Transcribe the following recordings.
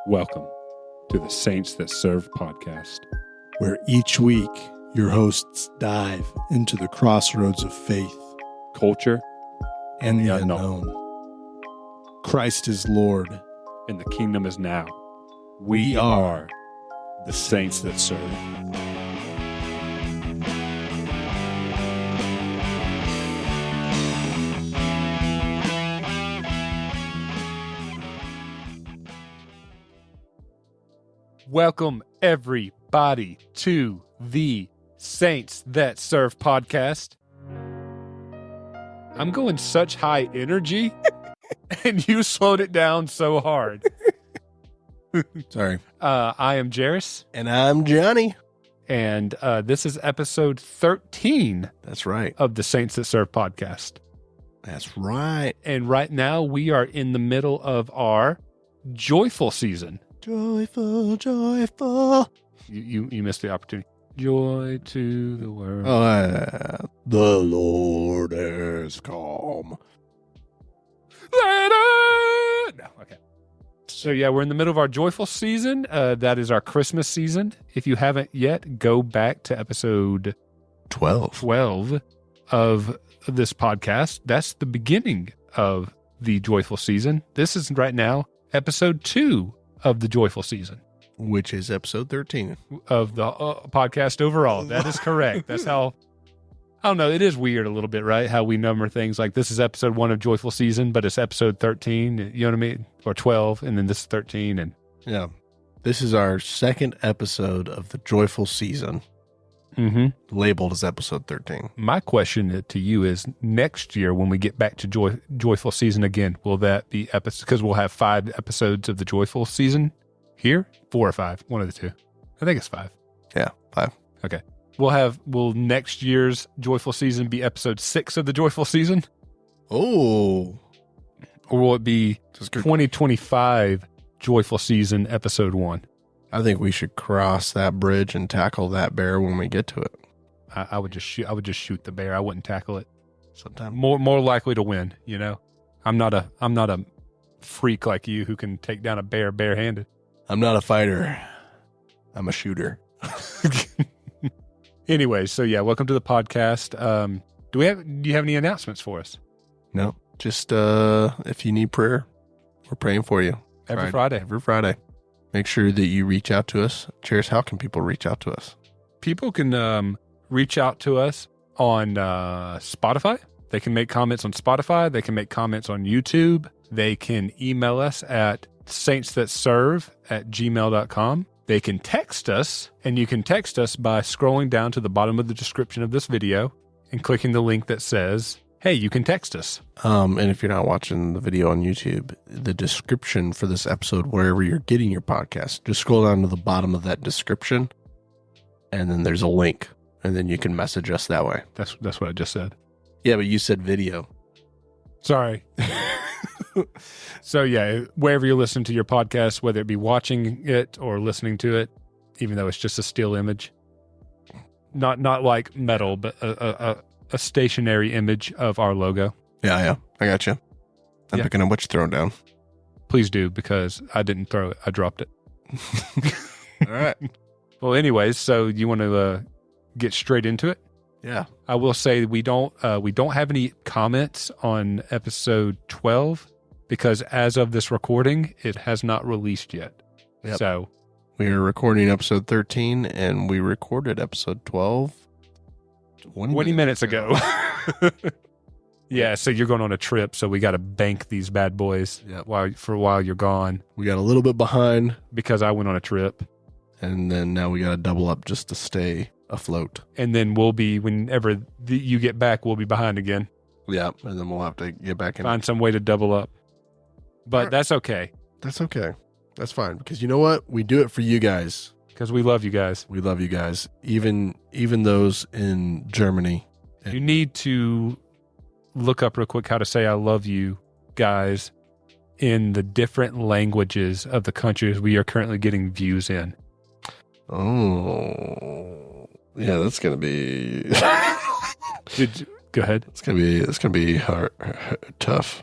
Welcome to the Saints That Serve podcast, where each week your hosts dive into the crossroads of faith culture, and the unknown. Christ is Lord, and the kingdom is now. We are the Saints That Serve. Welcome, everybody, to the Saints That Serve podcast. I'm going such high energy, and you slowed it down so hard. Sorry. I am Jairus. And I'm Johnny. And this is episode 13. That's right. Of the Saints That Serve podcast. That's right. And right now we are in the middle of our joyful season. Joyful, joyful. You missed the opportunity. Joy to the world. The Lord is come. No, okay. So yeah, we're in the middle of our joyful season. That is our Christmas season. If you haven't yet, go back to episode 12 of this podcast. That's the beginning of the joyful season. This is right now episode 2 of the joyful season, which is episode 13 of the podcast overall. That is correct. That's how, I don't know. It is weird a little bit, right? How we number things like this is episode 1 of joyful season, but it's episode 13, you know what I mean? Or 12. And then this is 13. And yeah, this is our second episode of the joyful season, labeled as episode 13. My question to you is, next year when we get back to joyful season again, will that be episode? Because we'll have 5 episodes of the joyful season here, 4 or 5, one of the two. I think it's 5. Yeah, 5. Okay. Will next year's joyful season be episode 6 of the joyful season? Oh. Or will it be 2025 joyful season episode 1? I think we should cross that bridge and tackle that bear when we get to it. I would just shoot the bear. I wouldn't tackle it. Sometime more likely to win, you know. I'm not a freak like you who can take down a bear barehanded. I'm not a fighter. I'm a shooter. Anyway, so yeah, welcome to the podcast. Do you have any announcements for us? No, just if you need prayer, we're praying for you every Friday. Every Friday. Make sure that you reach out to us. Cheers. How can people reach out to us? People can reach out to us on Spotify. They can make comments on Spotify. They can make comments on YouTube. They can email us at saintsthatserve@gmail.com. They can text us, and you can text us by scrolling down to the bottom of the description of this video and clicking the link that says, hey, you can text us. And if you're not watching the video on YouTube, the description for this episode, wherever you're getting your podcast, just scroll down to the bottom of that description, and then there's a link, and then you can message us that way. That's what I just said. Yeah, but you said video. Sorry. So yeah, wherever you're listening to your podcast, whether it be watching it or listening to it, even though it's just a still image, not like metal, but a stationary image of our logo. Yeah, I got you. I'm picking up what you're throwing down. Please do, because I didn't throw it. I dropped it. All right. Well, anyways, so you want to get straight into it? Yeah. I will say we don't have any comments on episode 12 because as of this recording, it has not released yet. Yep. So we are recording episode 13, and we recorded episode 12 20 minutes ago. Yeah, so you're going on a trip, so we got to bank these bad boys while you're gone. We got a little bit behind because I went on a trip, and then now we got to double up just to stay afloat. And then we'll be, whenever you get back, we'll be behind again. Yeah, and then we'll have to get back and find some way to double up. But that's okay. That's okay. That's fine, because you know what? We do it for you guys. Because we love you guys. We love you guys. Even those in Germany. You need to look up real quick how to say I love you guys in the different languages of the countries we are currently getting views in. Oh, yeah, that's going to be... Go ahead. It's gonna be hard, tough.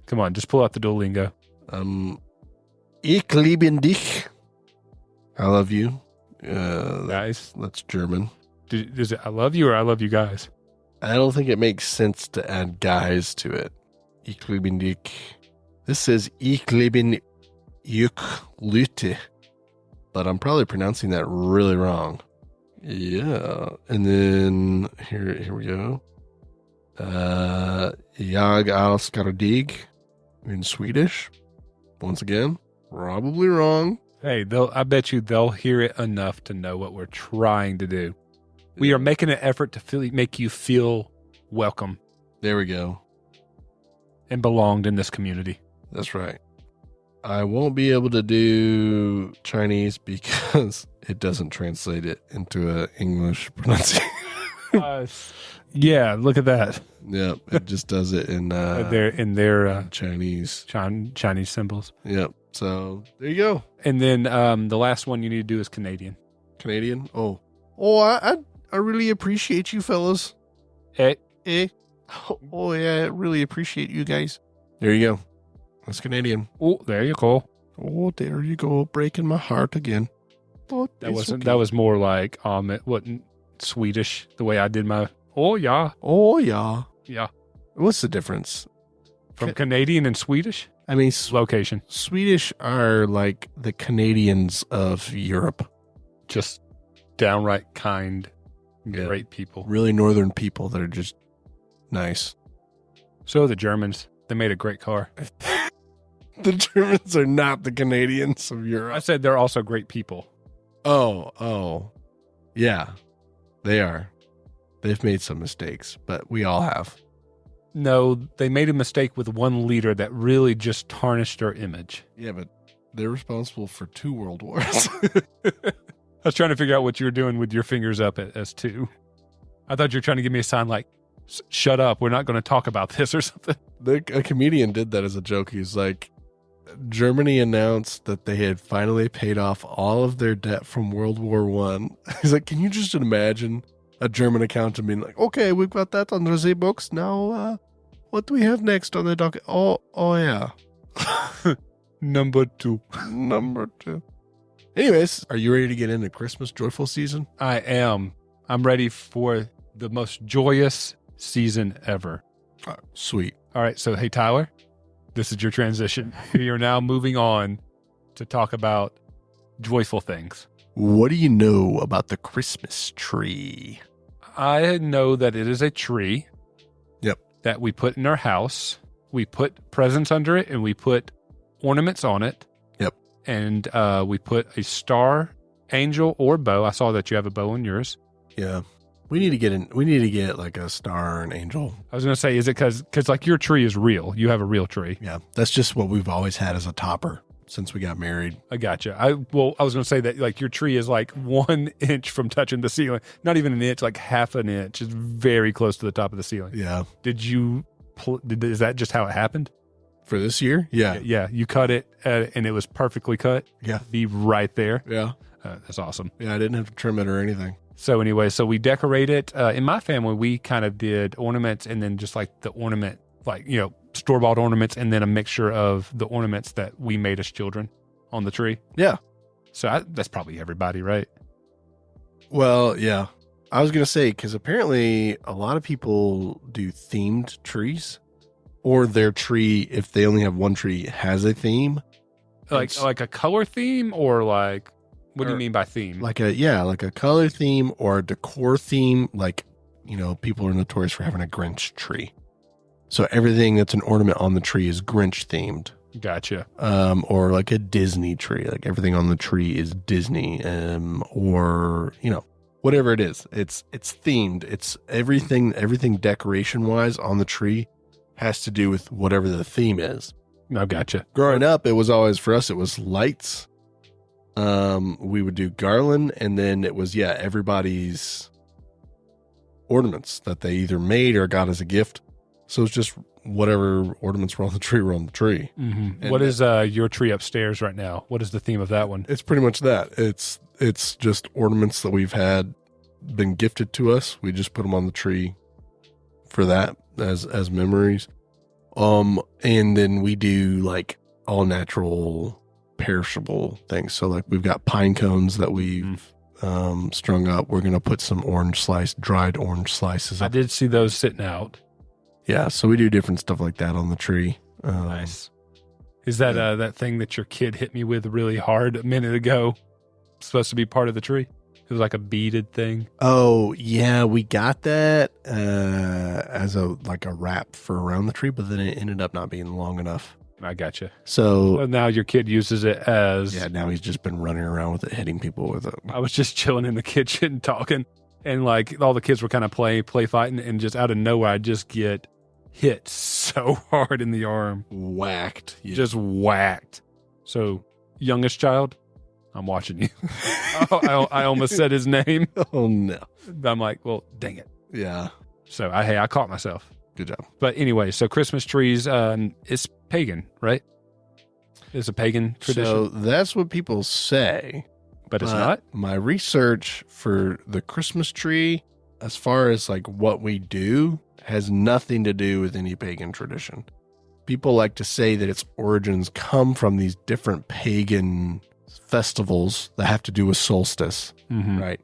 Come on, just pull out the Duolingo. Ich liebe dich. I love you. Guys. That's German. Is it I love you or I love you guys? I don't think it makes sense to add guys to it. Ich liebe dich. This says Ich liebe euch Leute. But I'm probably pronouncing that really wrong. Yeah. And then here we go. Jag älskar dig in Swedish. Once again, probably wrong. Hey, I bet you they'll hear it enough to know what we're trying to do. We are making an effort to make you feel welcome. There we go. And belonged in this community. That's right. I won't be able to do Chinese because it doesn't translate it into an English pronunciation. Yeah, look at that. Yep, it just does it in their Chinese Chinese symbols. Yep. So there you go. And then the last one you need to do is Canadian. Canadian. Oh, I really appreciate you fellas. Eh. Oh yeah, I really appreciate you guys. There you go. That's Canadian. Oh, there you go. Oh, there you go. Breaking my heart again. But that wasn't. Okay. That was more like it wasn't Swedish the way I did my. Oh yeah. Oh yeah. Yeah. What's the difference from Canadian and Swedish? I mean, location. Swedish are like the Canadians of Europe. Just downright kind, great people. Really northern people that are just nice. So the Germans, they made a great car. The Germans are not the Canadians of Europe. I said they're also great people. Oh. Yeah, they are. They've made some mistakes, but we all have. No, they made a mistake with one leader that really just tarnished their image. Yeah, but they're responsible for 2 world wars. I was trying to figure out what you were doing with your fingers up as 2. I thought you were trying to give me a sign like, shut up, we're not going to talk about this or something. A comedian did that as a joke. He's like, Germany announced that they had finally paid off all of their debt from World War I. He's like, can you just imagine a German accountant being like, okay, we've got that on the books. Now, what do we have next on the docket? Oh yeah. Number 2. Anyways, are you ready to get into Christmas joyful season? I am. I'm ready for the most joyous season ever. Sweet. All right. So, hey, Tyler, this is your transition. We are now moving on to talk about joyful things. What do you know about the Christmas tree? I know that it is a tree. Yep. That we put in our house. We put presents under it and we put ornaments on it. Yep. And we put a star, angel, or bow. I saw that you have a bow in yours. Yeah. We need to get like a star or an angel. I was going to say, is it because like your tree is real? You have a real tree. Yeah. That's just what we've always had as a topper since we got married. I gotcha. I was going to say that like your tree is like 1 inch from touching the ceiling. Not even an inch, like half an inch. It's very close to the top of the ceiling. Yeah. Is that just how it happened? For this year? Yeah. Yeah. You cut it and it was perfectly cut. Yeah. Be right there. Yeah. That's awesome. Yeah. I didn't have to trim it or anything. So anyway, we decorate it. In my family, we kind of did ornaments and then just like the ornament, like, store-bought ornaments and then a mixture of the ornaments that we made as children on the tree. Yeah. So that's probably everybody, right? Well, yeah. I was going to say, because apparently a lot of people do themed trees, or their tree, if they only have one tree, has a theme. Like a color theme, or like, what do you mean by theme? Like a color theme or a decor theme. Like, people are notorious for having a Grinch tree. So everything that's an ornament on the tree is Grinch themed. Gotcha. Or like a Disney tree. Like everything on the tree is Disney. Or, whatever it is. It's themed. It's everything decoration wise on the tree has to do with whatever the theme is. I gotcha. Growing up, it was always, for us, it was lights. We would do garland, and then it was, everybody's ornaments that they either made or got as a gift. So it's just whatever ornaments were on the tree. Mm-hmm. What is your tree upstairs right now? What is the theme of that one? It's pretty much that. It's just ornaments that we've had been gifted to us. We just put them on the tree for that as memories. And then we do like all natural perishable things. So like we've got pine cones that we've strung up. We're going to put some dried orange slices up. I did see those sitting out. Yeah, so we do different stuff like that on the tree. Nice. Is that that thing that your kid hit me with really hard a minute ago supposed to be part of the tree? It was like a beaded thing. Oh, yeah, we got that as a wrap for around the tree, but then it ended up not being long enough. I gotcha. So well, now your kid uses it as... Yeah, now he's just been running around with it, hitting people with it. I was just chilling in the kitchen talking, and like all the kids were kind of play fighting, and just out of nowhere, I just get hit so hard in the arm. Whacked. Yeah. Just whacked. So, youngest child, I'm watching you. I almost said his name. Oh, no. I'm like, well, dang it. Yeah. So, I caught myself. Good job. But anyway, so Christmas trees, it's pagan, right? It's a pagan tradition. So, that's what people say. But it's not? My research for the Christmas tree, as far as like what we do, has nothing to do with any pagan tradition. People like to say that its origins come from these different pagan festivals that have to do with solstice, right?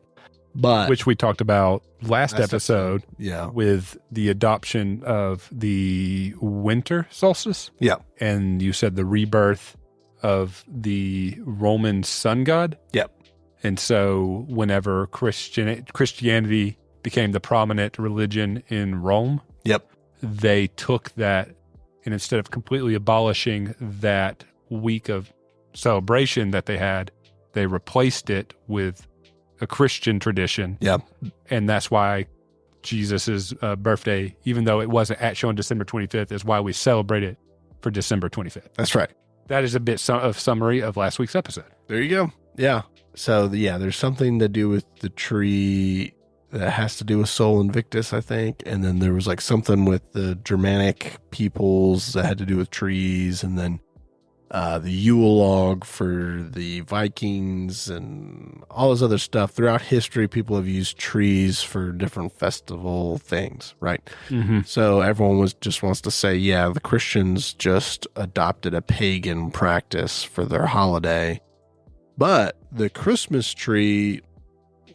But which we talked about last episode, yeah, with the adoption of the winter solstice. Yeah. And you said the rebirth of the Roman sun god. Yep. And so whenever Christianity became the prominent religion in Rome, yep, they took that, and instead of completely abolishing that week of celebration that they had, they replaced it with a Christian tradition. Yeah. And that's why Jesus's birthday, even though it wasn't actually on December 25th, is why we celebrate it for December 25th. That's right. That is a bit of summary of last week's episode. There you go. Yeah. So, yeah, there's something to do with the tree that has to do with Sol Invictus, I think. And then there was like something with the Germanic peoples that had to do with trees. And then the Yule log for the Vikings and all this other stuff. Throughout history, people have used trees for different festival things, right? Mm-hmm. So everyone wants to say, yeah, the Christians just adopted a pagan practice for their holiday. But the Christmas tree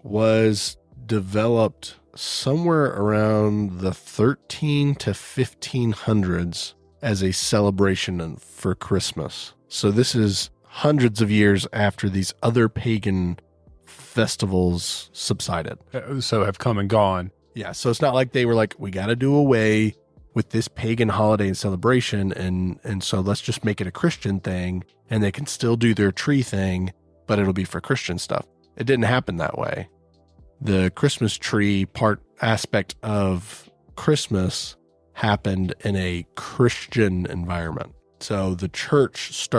was developed somewhere around the 13 to 1500s as a celebration for Christmas. So this is hundreds of years after these other pagan festivals subsided. So have come and gone. Yeah, so it's not like they were like, we got to do away with this pagan holiday and celebration, and so let's just make it a Christian thing, and they can still do their tree thing, but it'll be for Christian stuff. It didn't happen that way. The Christmas tree aspect of Christmas happened in a Christian environment. So the church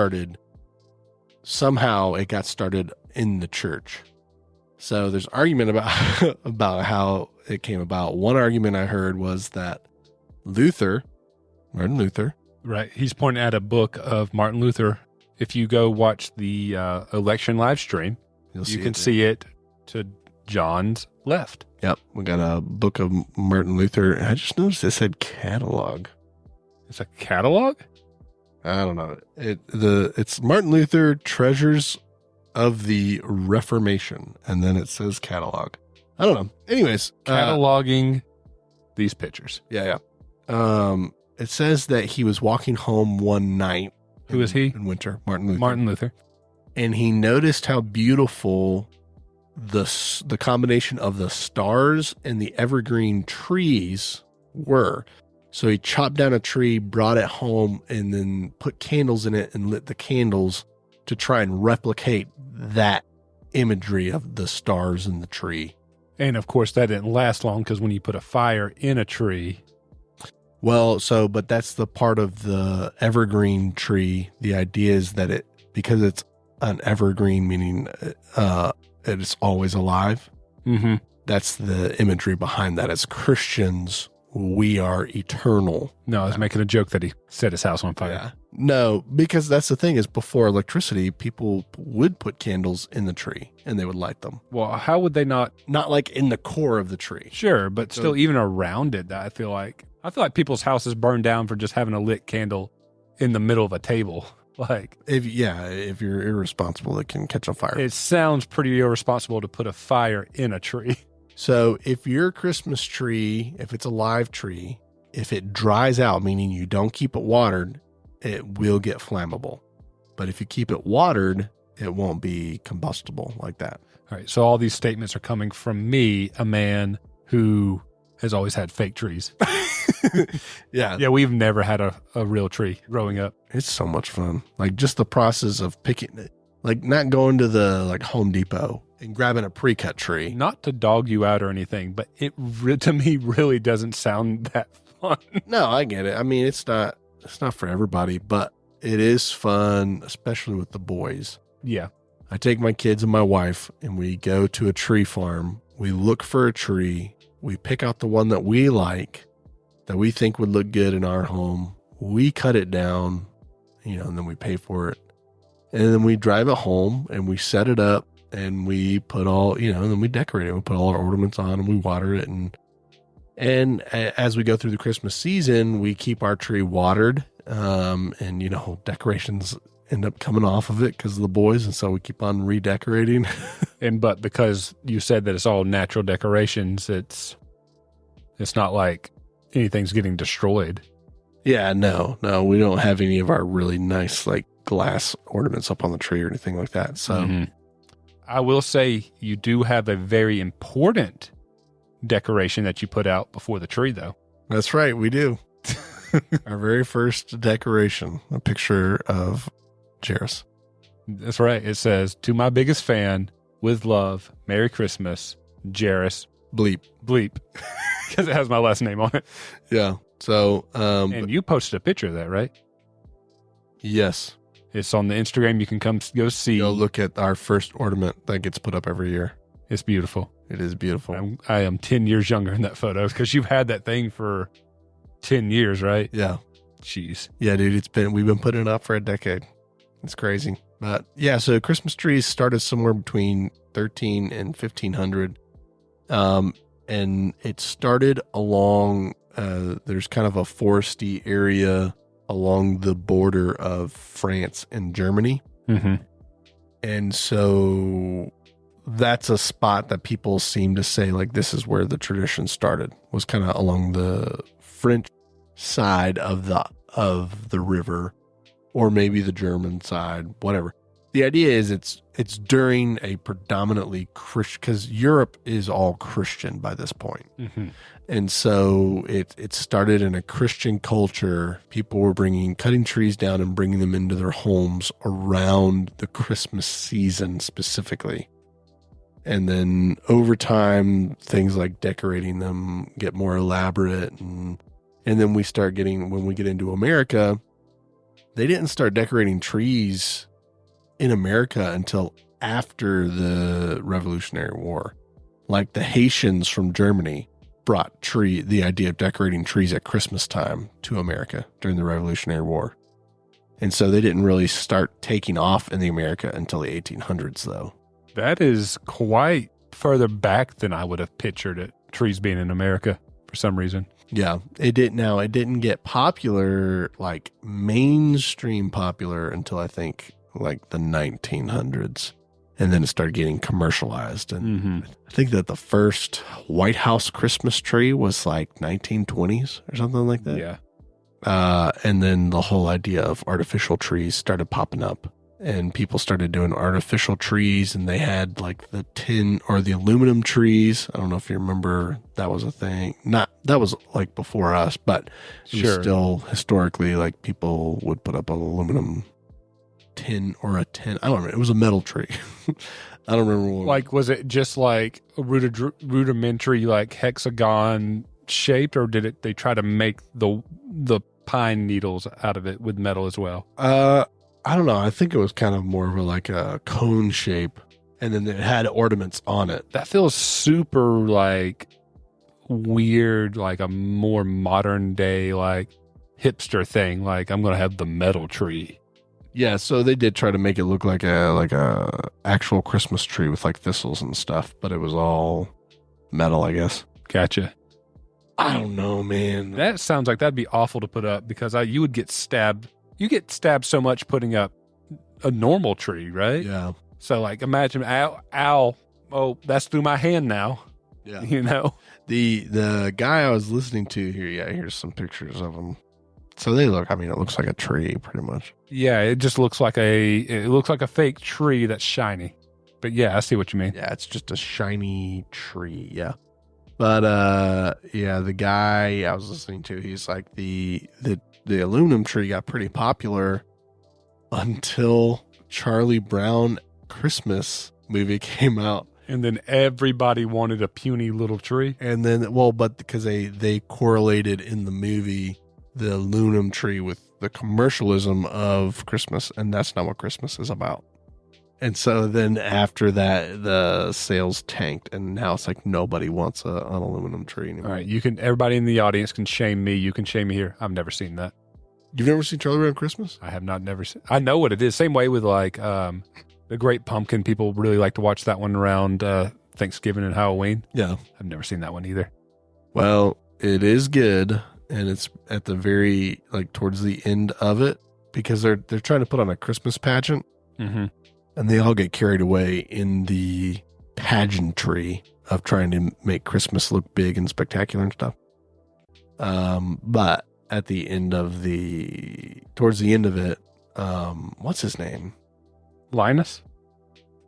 somehow it got started in the church. So there's argument about how it came about. One argument I heard was that Martin Luther. Right. He's pointing at a book of Martin Luther. If you go watch the election live stream, you can see it to John's left. Yep. We got a book of Martin Luther. I just noticed it said catalog. It's a catalog? I don't know. It's Martin Luther Treasures of the Reformation, and then it says catalog. I don't know. Anyways, cataloging these pictures. Yeah. It says that he was walking home one night. Who is he? In winter, Martin Luther. Martin Luther. And he noticed how beautiful the combination of the stars and the evergreen trees were. So he chopped down a tree, brought it home, and then put candles in it and lit the candles to try and replicate that imagery of the stars in the tree. And of course, that didn't last long because when you put a fire in a tree. Well, but that's the part of the evergreen tree. The idea is that because it's an evergreen, meaning it's always alive. Mm-hmm. That's the imagery behind that. As Christians, we are eternal. No, I was making a joke that he set his house on fire. Yeah. No, because that's the thing is before electricity, people would put candles in the tree and they would light them. Well, how would they not? Not like in the core of the tree. Sure, but still even around it, I feel like people's houses burn down for just having a lit candle in the middle of a table. Like, if you're irresponsible, it can catch on fire. it sounds pretty irresponsible to put a fire in a tree. So if your Christmas tree, if it's a live tree, if it dries out, meaning you don't keep it watered, it will get flammable. But if you keep it watered, it won't be combustible like that. All right. So all these statements are coming from me, a man who has always had fake trees. Yeah. Yeah, we've never had a real tree growing up. It's so much fun. Like just the process of picking it, like not going to the like Home Depot and grabbing a pre-cut tree. Not to dog you out or anything, but it to me really doesn't sound that fun. No, I get it. I mean, it's not for everybody, but it is fun, especially with the boys. Yeah. I take my kids and my wife and we go to a tree farm. We look for a tree. We pick out the one that we like, that we think would look good in our home. We cut it down, and then we pay for it. And then we drive it home and we set it up and we put all, and then we decorate it. We put all our ornaments on and we water it. And as we go through the Christmas season, we keep our tree watered. And decorations end up coming off of it because of the boys. And so we keep on redecorating. But because you said that it's all natural decorations, it's not like anything's getting destroyed. Yeah, no, we don't have any of our really nice like glass ornaments up on the tree or anything like that. So I will say you do have a very important decoration that you put out before the tree, though. That's right, we do. Our very first decoration, a picture of Jairus. That's right. It says, "To my biggest fan, with love, Merry Christmas, Jairus." Bleep. Because it has my last name on it. Yeah. So, and you posted a picture of that, right? Yes. It's on the Instagram. You can go see. Go look at our first ornament that gets put up every year. It's beautiful. It is beautiful. I am 10 years younger in that photo because you've had that thing for 10 years, right? Yeah. Jeez. Yeah, dude, we've been putting it up for a decade. It's crazy. But yeah, so Christmas trees started somewhere between 13 and 1500. And it started along, there's kind of a foresty area along the border of France and Germany. Mm-hmm. And so that's a spot that people seem to say, like, this is where the tradition started, was kind of along the French side of the river, or maybe the German side, whatever. The idea is it's during a predominantly Christian, because Europe is all Christian by this point. Mm-hmm. And so it started in a Christian culture. People were cutting trees down and bringing them into their homes around the Christmas season specifically. And then over time, things like decorating them get more elaborate. And then when we get into America, they didn't start decorating trees in America until after the Revolutionary War. Like the Haitians from Germany brought the idea of decorating trees at Christmas time to America during the Revolutionary War. And so they didn't really start taking off in the America until the 1800s, though. That is quite further back than I would have pictured it, trees being in America for some reason. Yeah, it didn't get popular, like mainstream popular, until I think like the 1900s. And then it started getting commercialized. And I think that the first White House Christmas tree was like 1920s or something like that. Yeah. And then the whole idea of artificial trees started popping up. And people started doing artificial trees, and they had like the tin or the aluminum trees. I don't know if you remember, that was a thing. That was like before us, but it was still historically like people would put up an aluminum tin or a tin. I don't remember. It was a metal tree. I don't remember what. Like, was it just like a rudimentary, like hexagon shaped, or did they try to make the pine needles out of it with metal as well? I don't know. I think it was kind of more of like a cone shape, and then it had ornaments on it. That feels super like weird, like a more modern day, like hipster thing. Like, I'm going to have the metal tree. Yeah. So they did try to make it look like a actual Christmas tree with like thistles and stuff, but it was all metal, I guess. Gotcha. I don't know, man. That sounds like that'd be awful to put up because you would get stabbed You get stabbed so much putting up a normal tree, right? Yeah. So like imagine, ow, oh, that's through my hand now. Yeah. You know? The guy I was listening to here, yeah, here's some pictures of them. So it looks like a tree pretty much. Yeah, it just looks like a fake tree that's shiny. But yeah, I see what you mean. Yeah, it's just a shiny tree. Yeah. But yeah, the guy I was listening to, he's like the aluminum tree got pretty popular until Charlie Brown Christmas movie came out. And then everybody wanted a puny little tree. And then, but because they correlated in the movie the aluminum tree with the commercialism of Christmas, and that's not what Christmas is about. And so then after that, the sales tanked, and now it's like nobody wants an aluminum tree anymore. All right, everybody in the audience can shame me. You can shame me here. I've never seen that. You've never seen Charlie Brown Christmas? I have never seen. I know what it is. Same way with like the Great Pumpkin. People really like to watch that one around Thanksgiving and Halloween. Yeah, I've never seen that one either. Well, it is good, and it's at the very towards the end of it because they're trying to put on a Christmas pageant. Mm-hmm. And they all get carried away in the pageantry of trying to make Christmas look big and spectacular and stuff. But at the end of towards the end of it, what's his name? Linus?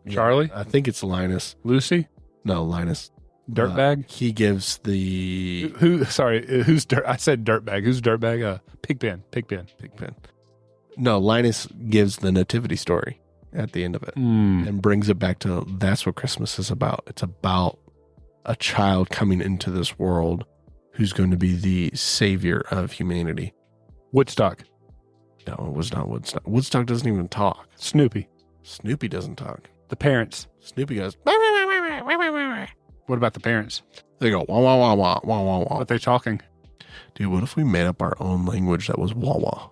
Charlie? Yeah, I think it's Linus. Lucy? No, Linus. Dirtbag? He gives the... Who's dirt? I said dirtbag. Who's dirtbag? Pigpen. No, Linus gives the nativity story at the end of it and brings it back to that's what Christmas is about. It's about a child coming into this world who's going to be the savior of humanity. Woodstock. No, it was not Woodstock. Woodstock doesn't even talk. Snoopy doesn't talk. The parents. Snoopy goes. What about the parents? They go wah wah wah wah wah wah wah. What they talking? Dude, what if we made up our own language that was wah wah?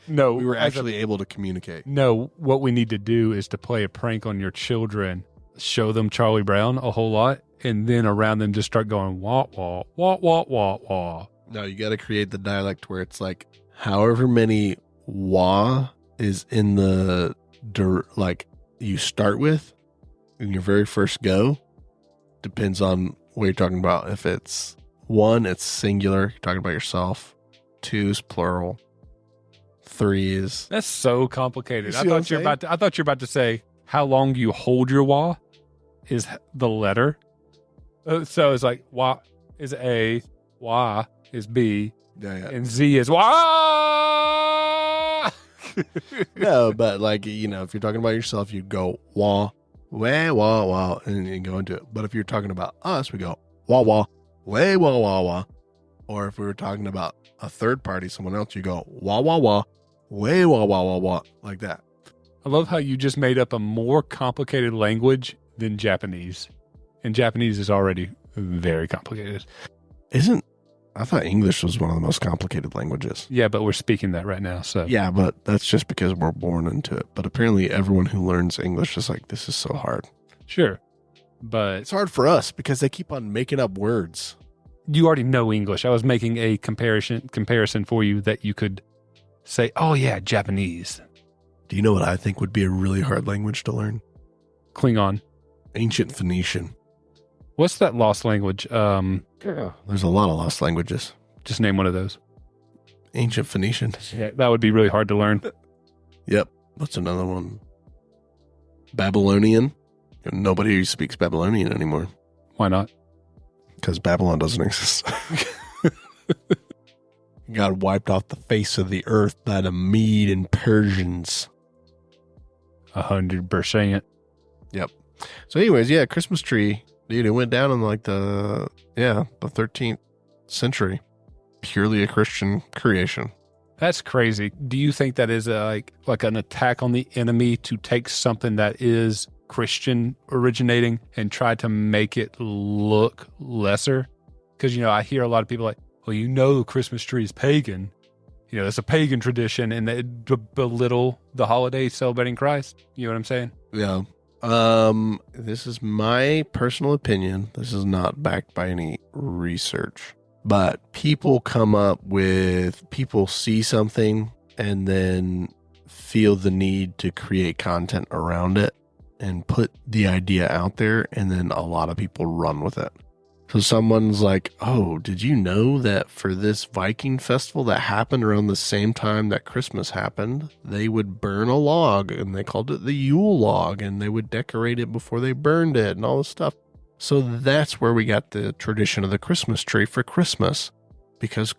No, we were actually able to communicate. No, what we need to do is to play a prank on your children, show them Charlie Brown a whole lot, and then around them just start going wah wah wah wah wah wah. No, you got to create the dialect where it's like however many wah is in the you start with in your very first go. Depends on what you're talking about. If it's 1, it's singular. You're talking about yourself. 2 is plural. 3 is... That's so complicated. I thought you were about to say how long you hold your wah is the letter. So it's like wah is A, wah is B, and Z is wah. No, but if you're talking about yourself, you go wah, wah, wah, wah, and you go into it. But if you're talking about us, we go wah, wah, way, wah, wah, wah. Or if we were talking about a third party, someone else, you go wah, wah, wah, way, wah, wah, wah, wah, like that. I love how you just made up a more complicated language than Japanese. And Japanese is already very complicated. I thought English was one of the most complicated languages. Yeah, but we're speaking that right now, so. Yeah, but that's just because we're born into it. But apparently everyone who learns English is like, this is so hard. Sure. But it's hard for us because they keep on making up words. You already know English. I was making a comparison for you that you could say, oh yeah, Japanese. Do you know what I think would be a really hard language to learn? Klingon. Ancient Phoenician. What's that lost language? There's a lot of lost languages. Just name one of those. Ancient Phoenician. Yeah, that would be really hard to learn. Yep. What's another one? Babylonian. Nobody speaks Babylonian anymore. Why not? Because Babylon doesn't exist. Got wiped off the face of the earth by the Mede and Persians. 100%. Yep. So anyways, yeah, Christmas tree. Dude, it went down in the 13th century. Purely a Christian creation. That's crazy. Do you think that is like an attack on the enemy to take something that is Christian originating and try to make it look lesser? Because, I hear a lot of people like, well, the Christmas tree is pagan. It's a pagan tradition, and they belittle the holiday celebrating Christ. You know what I'm saying? Yeah. This is my personal opinion. This is not backed by any research. But people see something and then feel the need to create content around it and put the idea out there, and then a lot of people run with it. So someone's like, oh, did you know that for this Viking festival that happened around the same time that Christmas happened, they would burn a log, and they called it the Yule log, and they would decorate it before they burned it and all this stuff. So that's where we got the tradition of the Christmas tree for Christmas, because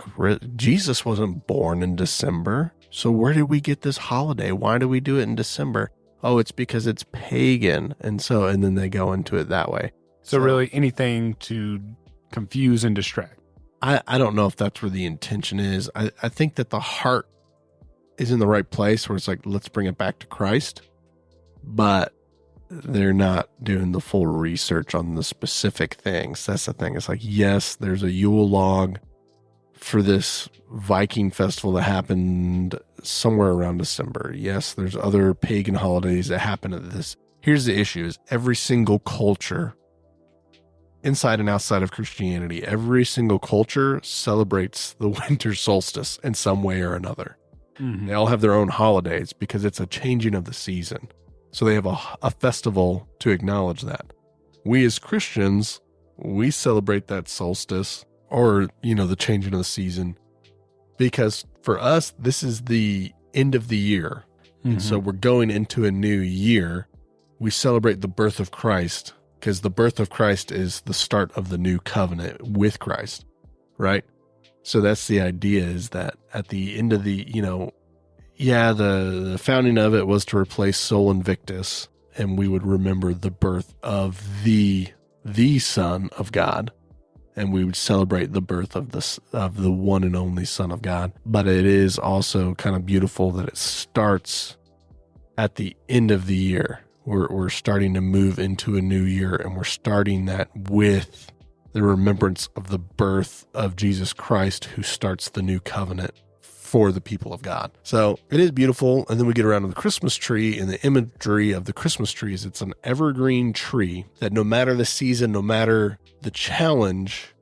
Jesus wasn't born in December. So where did we get this holiday? Why do we do it in December? Oh, it's because it's pagan. And then they go into it that way. So really anything to confuse and distract. I don't know if that's where the intention is. I think that the heart is in the right place where it's like, let's bring it back to Christ. But they're not doing the full research on the specific things. That's the thing. It's like, yes, there's a Yule log for this Viking festival that happened somewhere around December. Yes, there's other pagan holidays that happen at this. Here's the issue: is every single culture, inside and outside of Christianity, every single culture celebrates the winter solstice in some way or another. Mm-hmm. They all have their own holidays because it's a changing of the season. So they have a festival to acknowledge that. We as Christians, we celebrate that solstice, or, the changing of the season, because for us, this is the end of the year. Mm-hmm. And so we're going into a new year. We celebrate the birth of Christ, because the birth of Christ is the start of the new covenant with Christ, right? So that's the idea, is that at the end of the, the founding of it was to replace Sol Invictus, and we would remember the birth of the Son of God, and we would celebrate the birth of the one and only Son of God. But it is also kind of beautiful that it starts at the end of the year. We're starting to move into a new year, and we're starting that with the remembrance of the birth of Jesus Christ, who starts the new covenant for the people of God. So it is beautiful. And then we get around to the Christmas tree, and the imagery of the Christmas tree is it's an evergreen tree that no matter the season, no matter the challenge,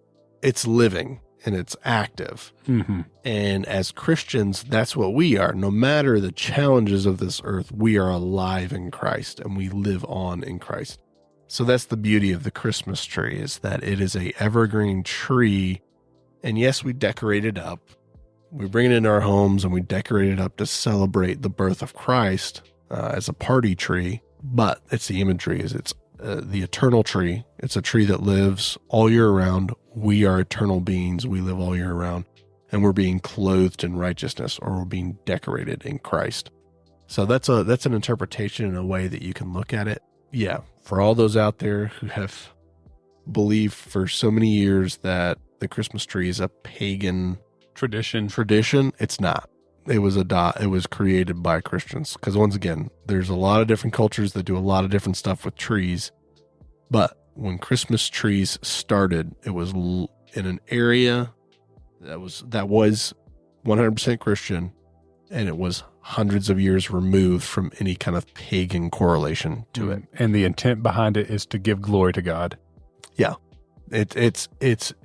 it's living and it's active. Mm-hmm. And as Christians, that's what we are. No matter the challenges of this earth, we are alive in Christ and we live on in Christ. So that's the beauty of the Christmas tree, is that it is a evergreen tree. And yes, we decorate it up. We bring it into our homes and we decorate it up to celebrate the birth of Christ as a party tree. But it's the imagery, is it's the eternal tree. It's a tree that lives all year round. We are eternal beings. We live all year round, and we're being clothed in righteousness, or we're being decorated in Christ. So that's an interpretation in a way that you can look at it. Yeah. For all those out there who have believed for so many years that the Christmas tree is a pagan tradition, it's not. It was created by Christians, because once again, there's a lot of different cultures that do a lot of different stuff with trees. But when Christmas trees started, it was in an area that was 100% Christian, and it was hundreds of years removed from any kind of pagan correlation to it. And the intent behind it is to give glory to God. Yeah. It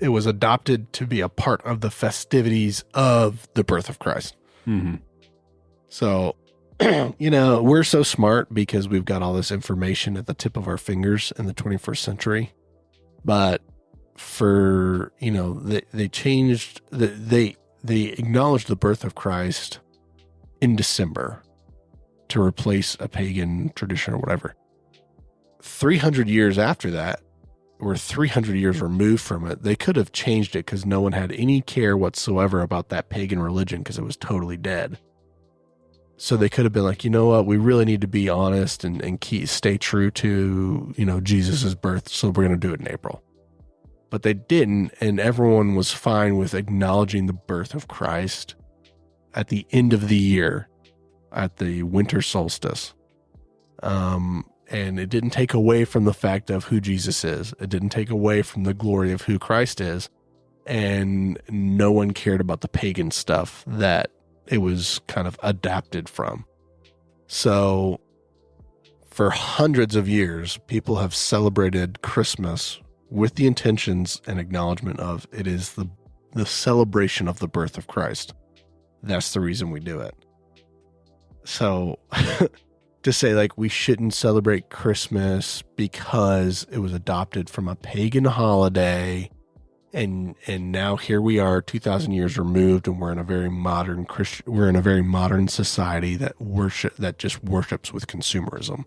was adopted to be a part of the festivities of the birth of Christ. Mm-hmm. So, we're so smart because we've got all this information at the tip of our fingers in the 21st century. But for, they changed, they acknowledged the birth of Christ in December to replace a pagan tradition or whatever. 300 years after that, or 300 years removed from it, they could have changed it because no one had any care whatsoever about that pagan religion because it was totally dead. So they could have been like, you know what, we really need to be honest and stay true to, Jesus's birth, so we're going to do it in April. But they didn't, and everyone was fine with acknowledging the birth of Christ at the end of the year, at the winter solstice. And it didn't take away from the fact of who Jesus is. It didn't take away from the glory of who Christ is. And no one cared about the pagan stuff that it was kind of adapted from. So for hundreds of years, people have celebrated Christmas with the intentions and acknowledgement of it is the celebration of the birth of Christ. That's the reason we do it. So to say like we shouldn't celebrate Christmas because it was adopted from a pagan holiday, and now here we are 2,000 years removed, and we're in a very modern society that just worships with consumerism.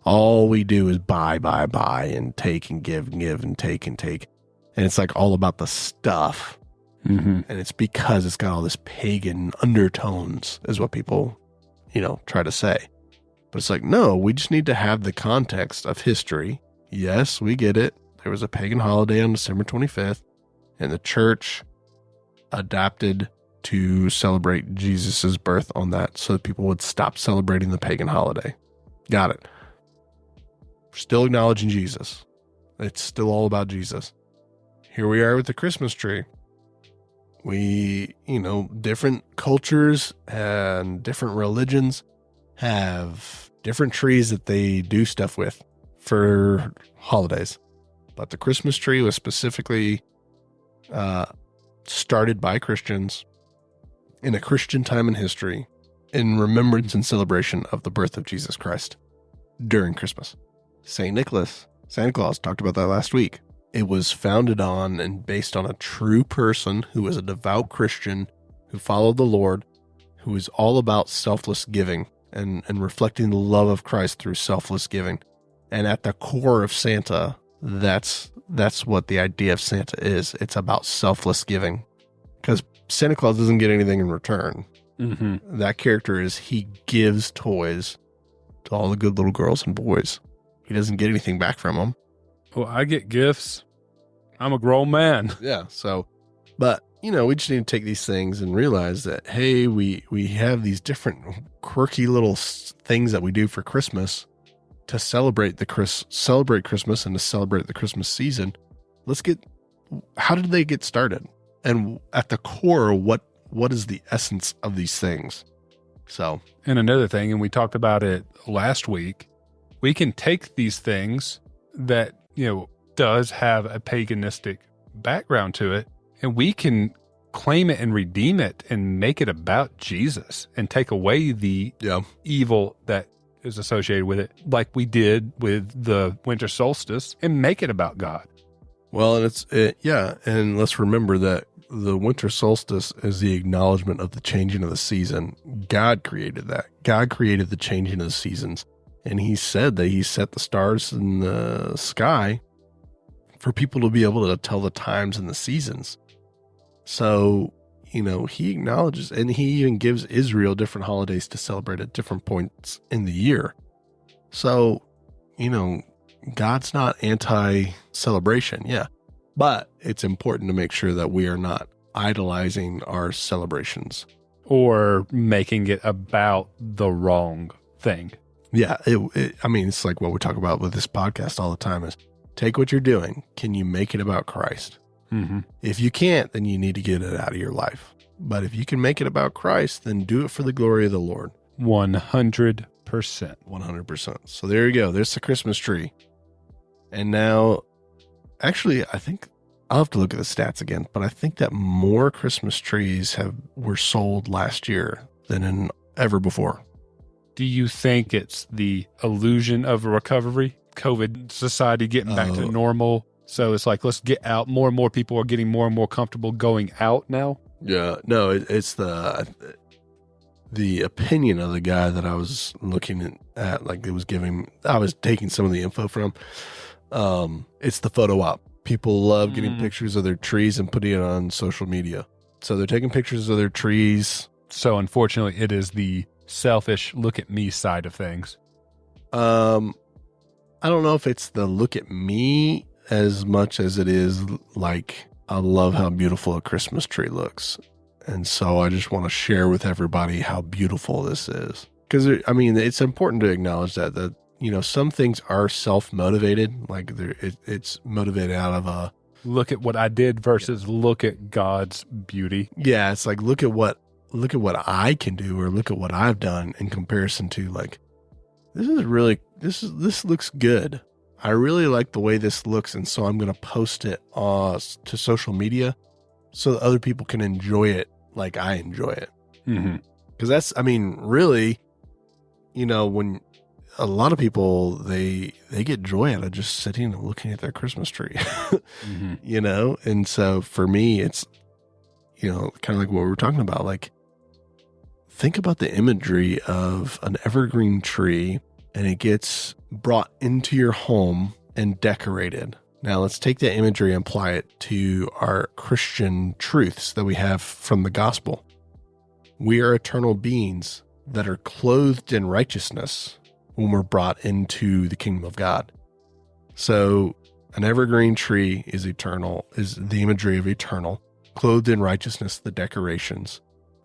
All we do is buy and take and give and take and take. And it's like all about the stuff. Mm-hmm. And it's because it's got all this pagan undertones, is what people, try to say. But it's like, no, we just need to have the context of history. Yes, we get it. There was a pagan holiday on December 25th, and the church adapted to celebrate Jesus's birth on that so that people would stop celebrating the pagan holiday. Got it. We're still acknowledging Jesus. It's still all about Jesus. Here we are with the Christmas tree. We, different cultures and different religions have different trees that they do stuff with for holidays. But the Christmas tree was specifically started by Christians in a Christian time in history in remembrance and celebration of the birth of Jesus Christ during Christmas. St. Nicholas, Santa Claus, talked about that last week. It was founded on and based on a true person who was a devout Christian who followed the Lord, who was all about selfless giving and reflecting the love of Christ through selfless giving. And at the core of Santa, that's what the idea of Santa is. It's about selfless giving, because Santa Claus doesn't get anything in return. Mm-hmm. That character he gives toys to all the good little girls and boys. He doesn't get anything back from them. Well, I get gifts. I'm a grown man. Yeah. So, but we just need to take these things and realize that, hey, we have these different quirky little things that we do for Christmas to celebrate Christmas and to celebrate the Christmas season. How did they get started? And at the core, what is the essence of these things? So, and another thing, and we talked about it last week, we can take these things that, does have a paganistic background to it, and we can claim it and redeem it and make it about Jesus and take away the evil that is associated with it, like we did with the winter solstice, and make it about God. Well, and and let's remember that the winter solstice is the acknowledgement of the changing of the season. God created that. God created the changing of the seasons. And he said that he set the stars in the sky for people to be able to tell the times and the seasons. So, he acknowledges, and he even gives Israel different holidays to celebrate at different points in the year. So, God's not anti-celebration, yeah. But it's important to make sure that we are not idolizing our celebrations. Or making it about the wrong thing. Yeah, it's like what we talk about with this podcast all the time is take what you're doing. Can you make it about Christ? Mm-hmm. If you can't, then you need to get it out of your life. But if you can make it about Christ, then do it for the glory of the Lord. 100%. 100%. So there you go. There's the Christmas tree. And now, actually, I think I'll have to look at the stats again, but I think that more Christmas trees were sold last year than ever before. Do you think it's the illusion of a recovery? COVID society getting back to normal. So it's like, let's get out. More and more people are getting more and more comfortable going out now. Yeah, no, it's the opinion of the guy that I was looking at, like I was taking some of the info from. It's the photo op. People love getting pictures of their trees and putting it on social media. So they're taking pictures of their trees. So unfortunately, it is the selfish look at me side of things. I don't know if it's the look at me as much as it is like, I love how beautiful a Christmas tree looks. And so I just want to share with everybody how beautiful this is. Because, it's important to acknowledge that some things are self-motivated. Like it's motivated out of a... Look at what I did versus look at God's beauty. Yeah, it's like, look at what I can do, or look at what I've done in comparison to like, this looks good. I really like the way this looks. And so I'm going to post it to social media so that other people can enjoy it like I enjoy it. Mm-hmm. Because that's, I mean, really, when a lot of people, they get joy out of just sitting and looking at their Christmas tree, Mm-hmm. And so for me, it's, kind of like what we were talking about. Like, think about the imagery of an evergreen tree and it gets brought into your home and decorated. Now let's take that imagery and apply it to our Christian truths that we have from the gospel. We are eternal beings that are clothed in righteousness when we're brought into the kingdom of God. So an evergreen tree is eternal, is the imagery of eternal, clothed in righteousness, the decorations,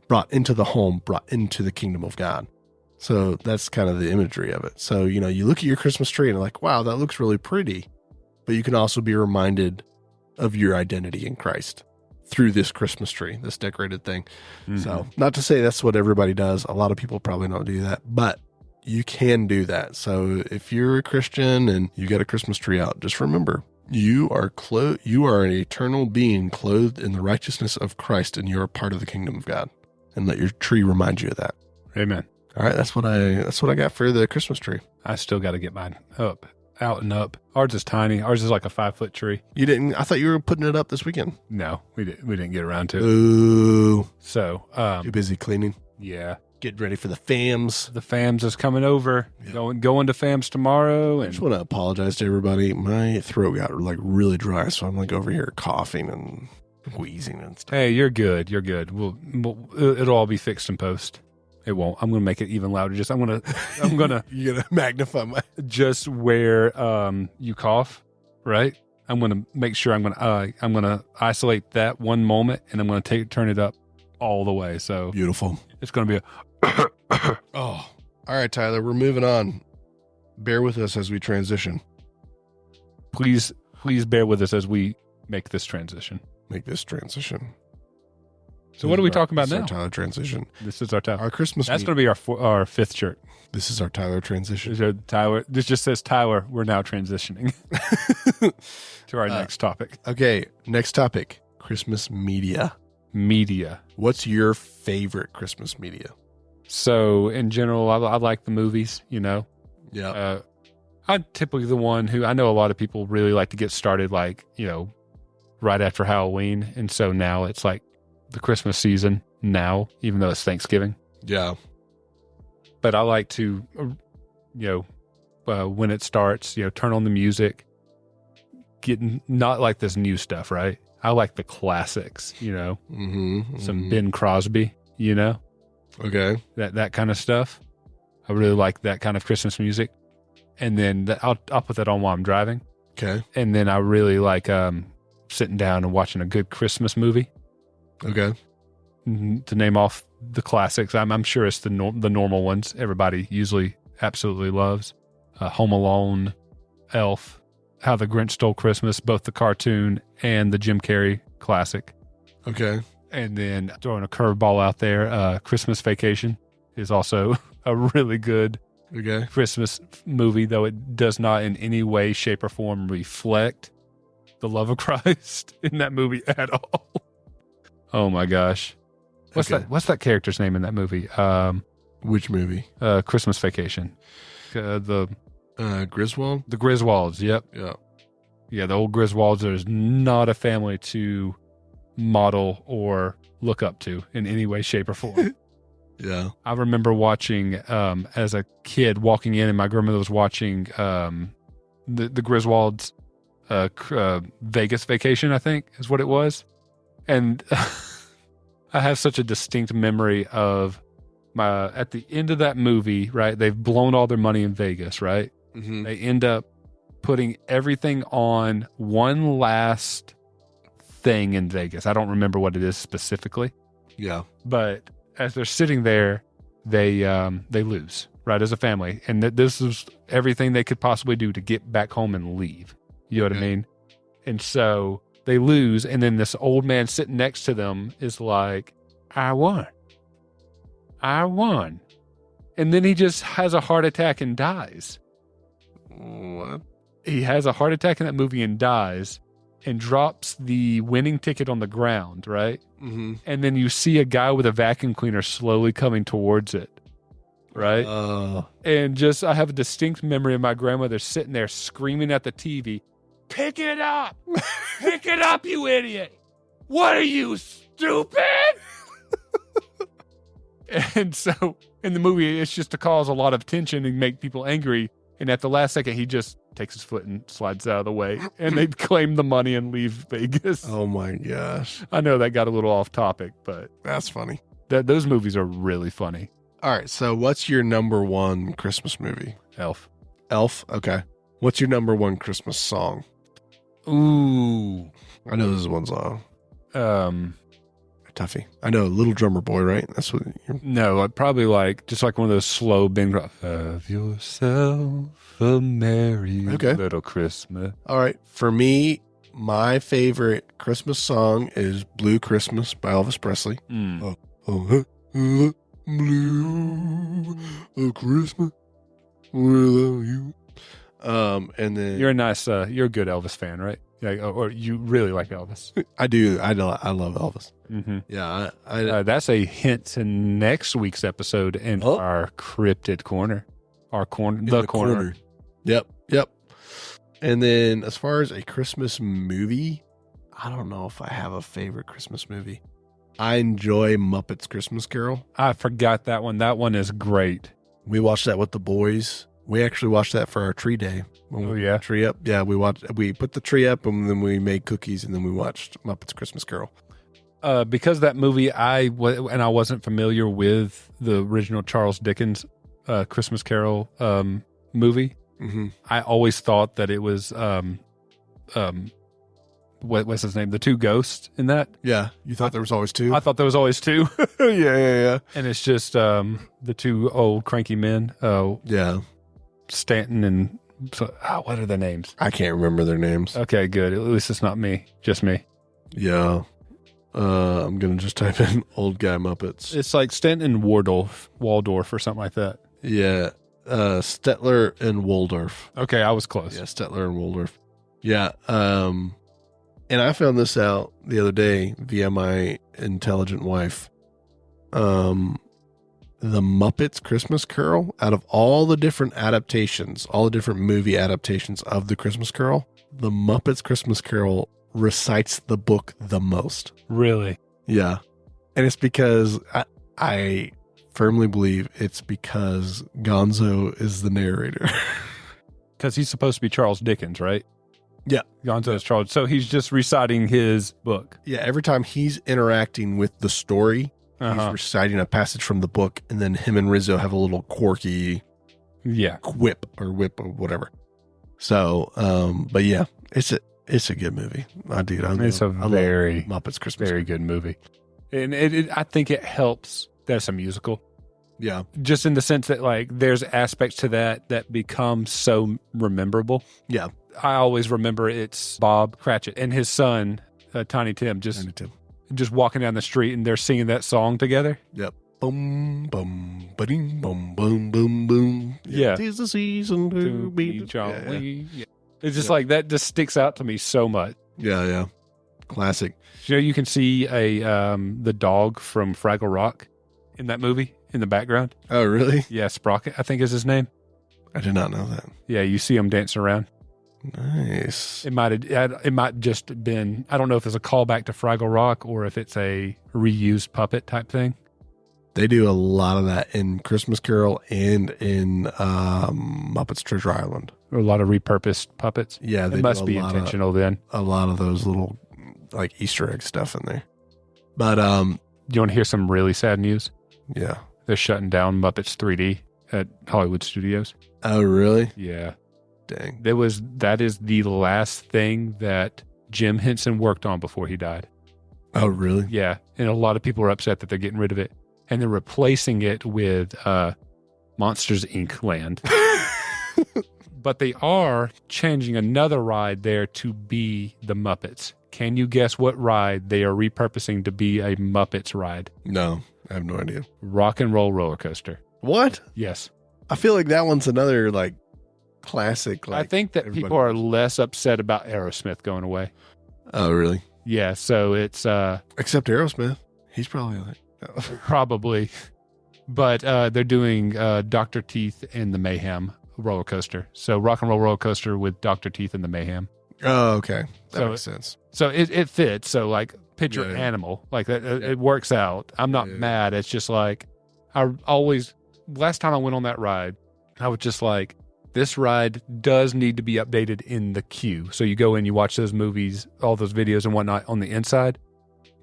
brought into the home, brought into the kingdom of God. So that's kind of the imagery of it. So, you look at your Christmas tree and you're like, wow, that looks really pretty. But you can also be reminded of your identity in Christ through this Christmas tree, this decorated thing. Mm-hmm. So not to say that's what everybody does. A lot of people probably don't do that, but you can do that. So if you're a Christian and you got a Christmas tree out, just remember you are an eternal being clothed in the righteousness of Christ, and you're a part of the kingdom of God. And let your tree remind you of that. Amen. All right, that's what I got for the Christmas tree. I still got to get mine out and up. Ours is tiny. Ours is like a 5-foot tree. You didn't? I thought you were putting it up this weekend. No, we didn't get around to it. Ooh. So, too busy cleaning. Yeah. Getting ready for the fams. The fams is coming over. Yeah. Going to fams tomorrow. And I just want to apologize to everybody. My throat got like really dry, so I'm like over here coughing and wheezing and stuff. Hey, you're good. You're good. It'll all be fixed in post. It won't. I'm going to make it even louder. I'm going to You're going to magnify my just where you cough, right? I'm going to make sure I'm going to isolate that one moment, and I'm going to turn it up all the way. So beautiful. It's going to be oh. All right, Tyler, we're moving on. Bear with us as we transition. Please bear with us as we make this transition. So what are we talking about now? This is our Tyler transition. This is our Tyler. Our Christmas. That's going to be our fifth shirt. This is our Tyler transition. This just says Tyler. We're now transitioning to our next topic. Okay, next topic. Christmas media. What's your favorite Christmas media? So in general, I like the movies, Yeah. I'm typically the one who, I know a lot of people really like to get started right after Halloween. And so now it's like the Christmas season now, even though it's Thanksgiving. Yeah. But I like to, when it starts, turn on the music, getting not like this new stuff, right? I like the classics, some Ben Crosby, Okay. that kind of stuff. I really like that kind of Christmas music. And then I'll put that on while I'm driving. Okay. And then I really like sitting down and watching a good Christmas movie. Okay. To name off the classics, I'm sure it's the normal ones everybody usually absolutely loves. Home Alone, Elf, How the Grinch Stole Christmas, both the cartoon and the Jim Carrey classic. Okay. And then throwing a curveball out there, Christmas Vacation is also a really good Christmas movie, though it does not in any way, shape, or form reflect the love of Christ in that movie at all. Oh my gosh. What's that character's name in that movie? Which movie? Christmas Vacation. The Griswold? The Griswolds, yep. Yeah. Yeah, the old Griswolds is not a family to model or look up to in any way, shape, or form. Yeah. I remember watching, as a kid, walking in, and my grandmother was watching the Griswolds Vegas Vacation, I think, is what it was. And I have such a distinct memory of at the end of that movie, right? They've blown all their money in Vegas, right? Mm-hmm. They end up putting everything on one last thing in Vegas. I don't remember what it is specifically. Yeah. But as they're sitting there, they lose, right, as a family. And this is everything they could possibly do to get back home and leave. You know what I mean? And so they lose, and then this old man sitting next to them is like, I won. And then he just has a heart attack and dies. What? He has a heart attack in that movie and dies. and drops the winning ticket on the ground, right? Mm-hmm. And then you see a guy with a vacuum cleaner slowly coming towards it, right? And I have a distinct memory of my grandmother sitting there screaming at the TV, "Pick it up! Pick it up, you idiot! What are you, stupid?" And so in the movie, it's just to cause a lot of tension and make people angry. And at the last second, he just takes his foot and slides out of the way. And they claim the money and leave Vegas. Oh, my gosh. I know that got a little off topic, but That's funny. Those movies are really funny. All right. So what's your number one Christmas movie? Elf. Elf? Okay. What's your number one Christmas song? Ooh. I know this is one song. Toughie. I know, Little Drummer Boy, right? That's what you're... No, I'd probably just like one of those slow Bing. Have yourself a merry little Christmas. All right. For me, my favorite Christmas song is Blue Christmas by Elvis Presley. Mm. Blue Christmas without you. And then You're a good Elvis fan, right? Yeah, or you really like Elvis. I do. I love Elvis. Mm-hmm. Yeah. That's a hint to next week's episode in our cryptid corner. Our corner, the corner. Yep. And then as far as a Christmas movie, I don't know if I have a favorite Christmas movie. I enjoy Muppets Christmas Carol. I forgot that one. That one is great. We watched that with the boys. We actually watched that for our tree day. Yeah? Tree up. Yeah, we put the tree up and then we made cookies and then we watched Muppets Christmas Carol. Because that movie, I wasn't familiar with the original Charles Dickens Christmas Carol movie. Mm-hmm. I always thought that it was what's his name? The two ghosts in that. Yeah, you thought there was always two. I thought there was always two. Yeah. And it's just the two old cranky men. Oh, yeah, Stanton and what are their names? I can't remember their names. Okay, good. At least it's not me, just me. Yeah. I'm gonna just type in old guy Muppets. It's like Stanton and Waldorf or something like that. Yeah. Stettler and Waldorf. Okay, I was close. Yeah, Stettler and Waldorf. Yeah. And I found this out the other day via my intelligent wife. The Muppets Christmas Carol, out of all the different adaptations, all the different movie adaptations of the Christmas Carol, the Muppets Christmas Carol recites the book the most. Really? Yeah. And it's because I firmly believe it's because Gonzo is the narrator. Because he's supposed to be Charles Dickens, right? Yeah. Gonzo is Charles. So he's just reciting his book. Yeah. Every time he's interacting with the story, he's reciting a passage from the book, and then him and Rizzo have a little quirky quip or whip or whatever. So, but yeah, it's a good movie. It's a very Muppets Christmas. Very good movie. And I think it helps that it's a musical. Yeah. Just in the sense that like there's aspects to that become so memorable. Yeah. I always remember it's Bob Cratchit and his son, Tiny Tim, just walking down the street and they're singing that song together. Yep. Boom, boom, ba-ding, boom, boom, boom, boom. Yeah. 'Tis the season to be jolly. Yeah. It's just like that just sticks out to me so much. Yeah. Classic. You can see the dog from Fraggle Rock in that movie in the background. Oh, really? Yeah, Sprocket, I think is his name. I did not know that. Yeah, you see him dancing around. Nice. It might just been, I don't know if it's a callback to Fraggle Rock or if it's a reused puppet type thing. They do a lot of that in Christmas Carol and in Muppets Treasure Island. Or a lot of repurposed puppets. Yeah, it must be intentional then. A lot of those little like Easter egg stuff in there. But you want to hear some really sad news? Yeah. They're shutting down Muppets 3D at Hollywood Studios. Oh, really? Yeah. Dang. That is the last thing that Jim Henson worked on before he died. Oh, really? Yeah. And a lot of people are upset that they're getting rid of it. And they're replacing it with Monsters, Inc. land. But they are changing another ride there to be the Muppets. Can you guess what ride they are repurposing to be a Muppets ride? No, I have no idea. Rock and Roll Roller Coaster. What? Yes. I feel like that one's another classic. I think that people are less upset about Aerosmith going away. Oh, really? Yeah, so it's Except Aerosmith. He's probably like, no. probably, but they're doing Dr. Teeth and the Mayhem roller coaster. So rock and roll roller coaster with Dr. Teeth and the Mayhem. Oh, okay. That makes sense. So it fits. So like picture animal, like that, it works out. I'm not mad. It's just like last time I went on that ride, I was just like, this ride does need to be updated in the queue. So you go in, you watch those movies, all those videos and whatnot on the inside.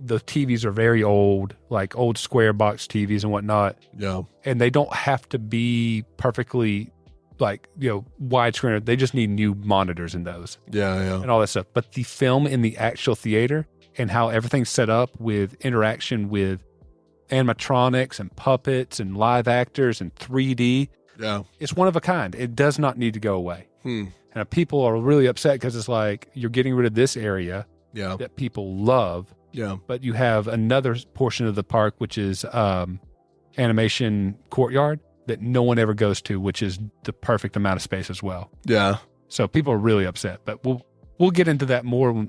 The TVs are very old, like old square box TVs and whatnot. Yeah. And they don't have to be perfectly like, widescreen. They just need new monitors in those. Yeah, yeah. And all that stuff. But the film in the actual theater and how everything's set up with interaction with animatronics and puppets and live actors and 3D. Yeah. It's one of a kind. It does not need to go away. And people are really upset because it's like you're getting rid of this area that people love. Yeah. But you have another portion of the park, which is animation courtyard that no one ever goes to, which is the perfect amount of space as well. Yeah. So people are really upset. But we'll get into that more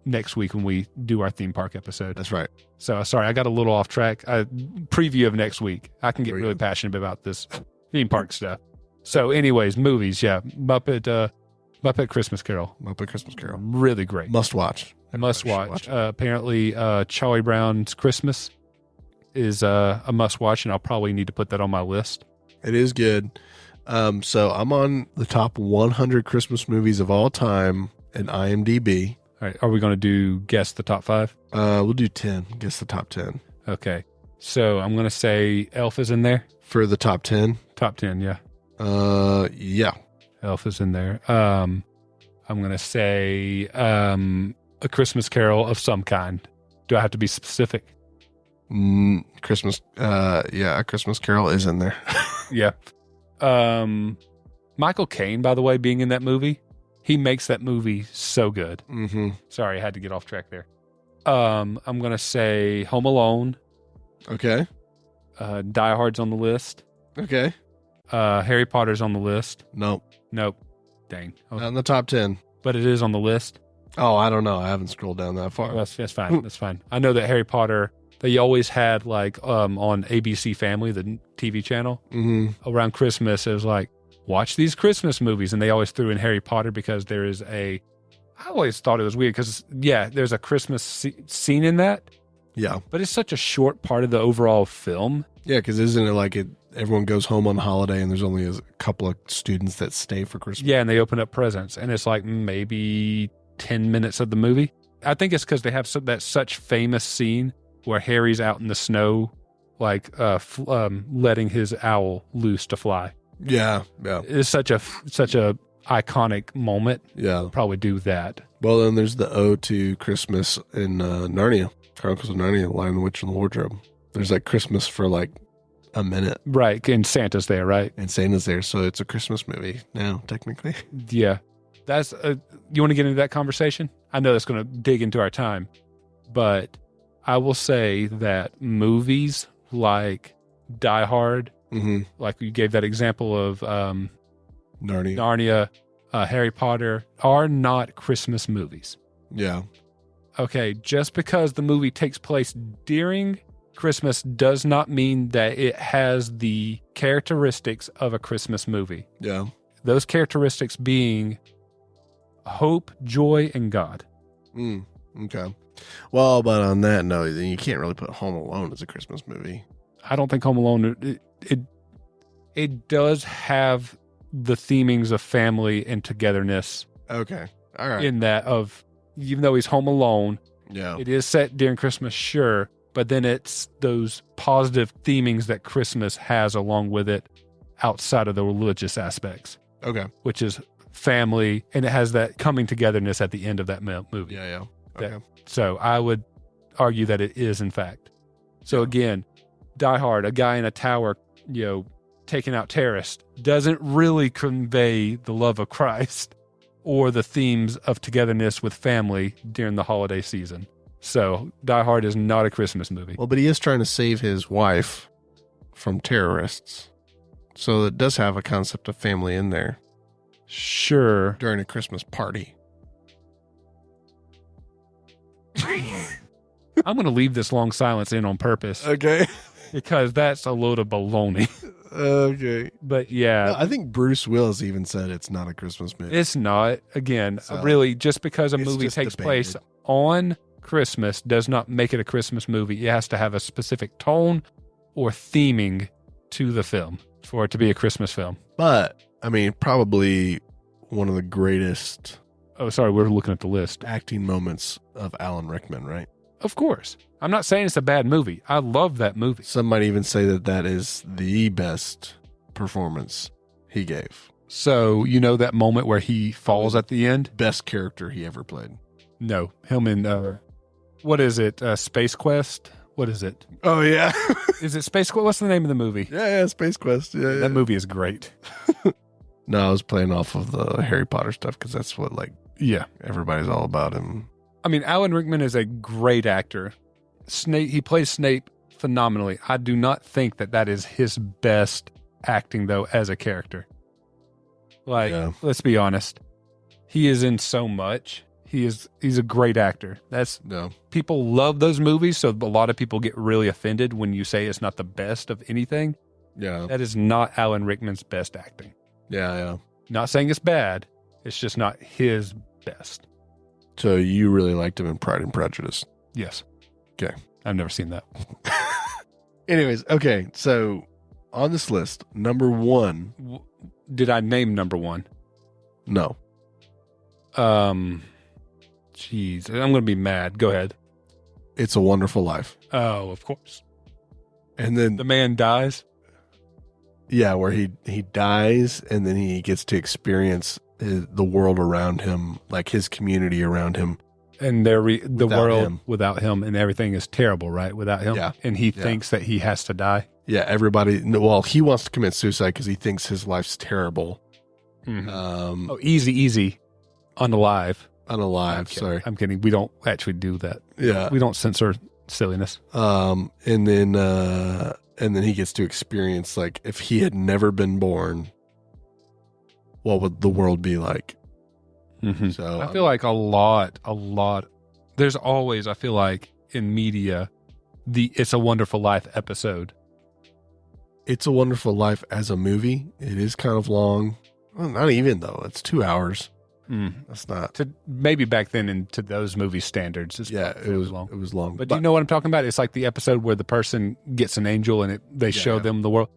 next week when we do our theme park episode. That's right. So sorry, I got a little off track. Preview of next week. I can get really passionate about this theme park stuff. So anyways, movies, Muppet Christmas Carol. Muppet Christmas Carol. Really great. Must watch. Must watch. Apparently, Charlie Brown's Christmas is a must watch, and I'll probably need to put that on my list. It is good. So I'm on the top 100 Christmas movies of all time in IMDb. All right. Are we going to do guess the top 5? We'll do 10. Guess the top 10. Okay. So I'm going to say Elf is in there. For the top 10? Top 10, yeah. Yeah. Elf is in there. I'm going to say A Christmas Carol of some kind. Do I have to be specific? Christmas. A Christmas Carol is in there. Yeah. Michael Caine, by the way, being in that movie, he makes that movie so good. Mm-hmm. Sorry, I had to get off track there. I'm going to say Home Alone. Okay. Die Hard's on the list. Okay. Harry Potter's on the list. Nope. Dang. Not in the top 10. But it is on the list. Oh, I don't know. I haven't scrolled down that far. That's fine. That's fine. I know that Harry Potter, they always had like on ABC Family, the TV channel, around Christmas, it was like, watch these Christmas movies. And they always threw in Harry Potter because there is I always thought it was weird because, there's a Christmas scene in that. Yeah. But it's such a short part of the overall film. Yeah, because isn't it like everyone goes home on holiday and there's only a couple of students that stay for Christmas? Yeah, and they open up presents. And it's like maybe 10 minutes of the movie. I think it's because they have that such famous scene where Harry's out in the snow, like letting his owl loose to fly. Yeah. It's such a iconic moment. Yeah. Probably do that. Well, then there's the ode to Christmas in Narnia. Chronicles of Narnia, Lion, the Witch, and the Wardrobe. There's like Christmas for like a minute. Right. And Santa's there, right? And Santa's there. So it's a Christmas movie now, technically. Yeah. That's you want to get into that conversation? I know that's going to dig into our time, but I will say that movies like Die Hard, like you gave that example of Narnia, Harry Potter, are not Christmas movies. Yeah. Okay, just because the movie takes place during Christmas does not mean that it has the characteristics of a Christmas movie. Yeah. Those characteristics being hope, joy, and God. Okay. Well, but on that note, then you can't really put Home Alone as a Christmas movie. I don't think Home Alone, it does have the themings of family and togetherness. Okay. All right. In that even though he's home alone, it is set during Christmas, sure, but then it's those positive themings that Christmas has along with it outside of the religious aspects. Okay. Which is family, and it has that coming togetherness at the end of that movie. Yeah. Okay. So I would argue that it is, in fact. So again, Die Hard, a guy in a tower, taking out terrorists, doesn't really convey the love of Christ or the themes of togetherness with family during the holiday season. So Die Hard is not a Christmas movie. Well, but he is trying to save his wife from terrorists. So it does have a concept of family in there. Sure. During a Christmas party. I'm going to leave this long silence in on purpose. Okay. Because that's a load of baloney. Okay. But yeah. No, I think Bruce Willis even said it's not a Christmas movie. It's not. Again, So, really, just because a movie just takes debated. place on Christmas does not make it a Christmas movie. It has to have a specific tone or theming to the film for it to be a Christmas film. But, I mean, probably one of the greatest Oh, sorry, we're looking at the list. acting moments of Alan Rickman, right? Of course. I'm not saying it's a bad movie. I love that movie. Some might even say that that is the best performance he gave. So, you know that moment where he falls at the end? Best character he ever played. No. Him in, what is it? Space Quest? What is it? Oh, yeah. Is it Space Quest? What's the name of the movie? yeah, Space Quest. Yeah, That movie is great. No, I was playing off of the Harry Potter stuff because that's what, like, Yeah. everybody's all about him. I mean, Alan Rickman is a great actor. Snape, he plays Snape phenomenally. I do not think that that is his best acting, though, as a character. Like, Yeah. let's be honest. He is in so much. He's a great actor. No. People love those movies, so a lot of people get really offended when you say it's not the best of anything. Yeah. That is not Alan Rickman's best acting. Yeah. Not saying it's bad. It's just not his best. So you really liked him in Pride and Prejudice. Yes. Okay. I've never seen that. Anyways, okay. So on this list, number one. Did I name number one? No. Jeez, I'm going to be mad. Go ahead. It's a Wonderful Life. Oh, of course. And then, The man dies. yeah, where he dies and then he gets to experience the world around him, like his community around him. And the Without world him. without him, and everything is terrible, right? Without him. Yeah. And he thinks that he has to die. Yeah, everybody. Well, he wants to commit suicide because he thinks his life's terrible. Oh, easy. Unalive. Unalive. Sorry. I'm kidding. We don't actually do that. Yeah. We don't censor silliness. And then he gets to experience, like, if he had never been born, what would the world be like? Mm-hmm. So I feel like a lot. There's always, I feel like, in media, the It's a Wonderful Life episode. It's a Wonderful Life as a movie. It is kind of long. Well, not even though. It's 2 hours. That's not. Maybe back then, and to those movie standards, it's Yeah, it was long. It was long. But do you know what I'm talking about? It's like the episode where the person gets an angel and they show them the world.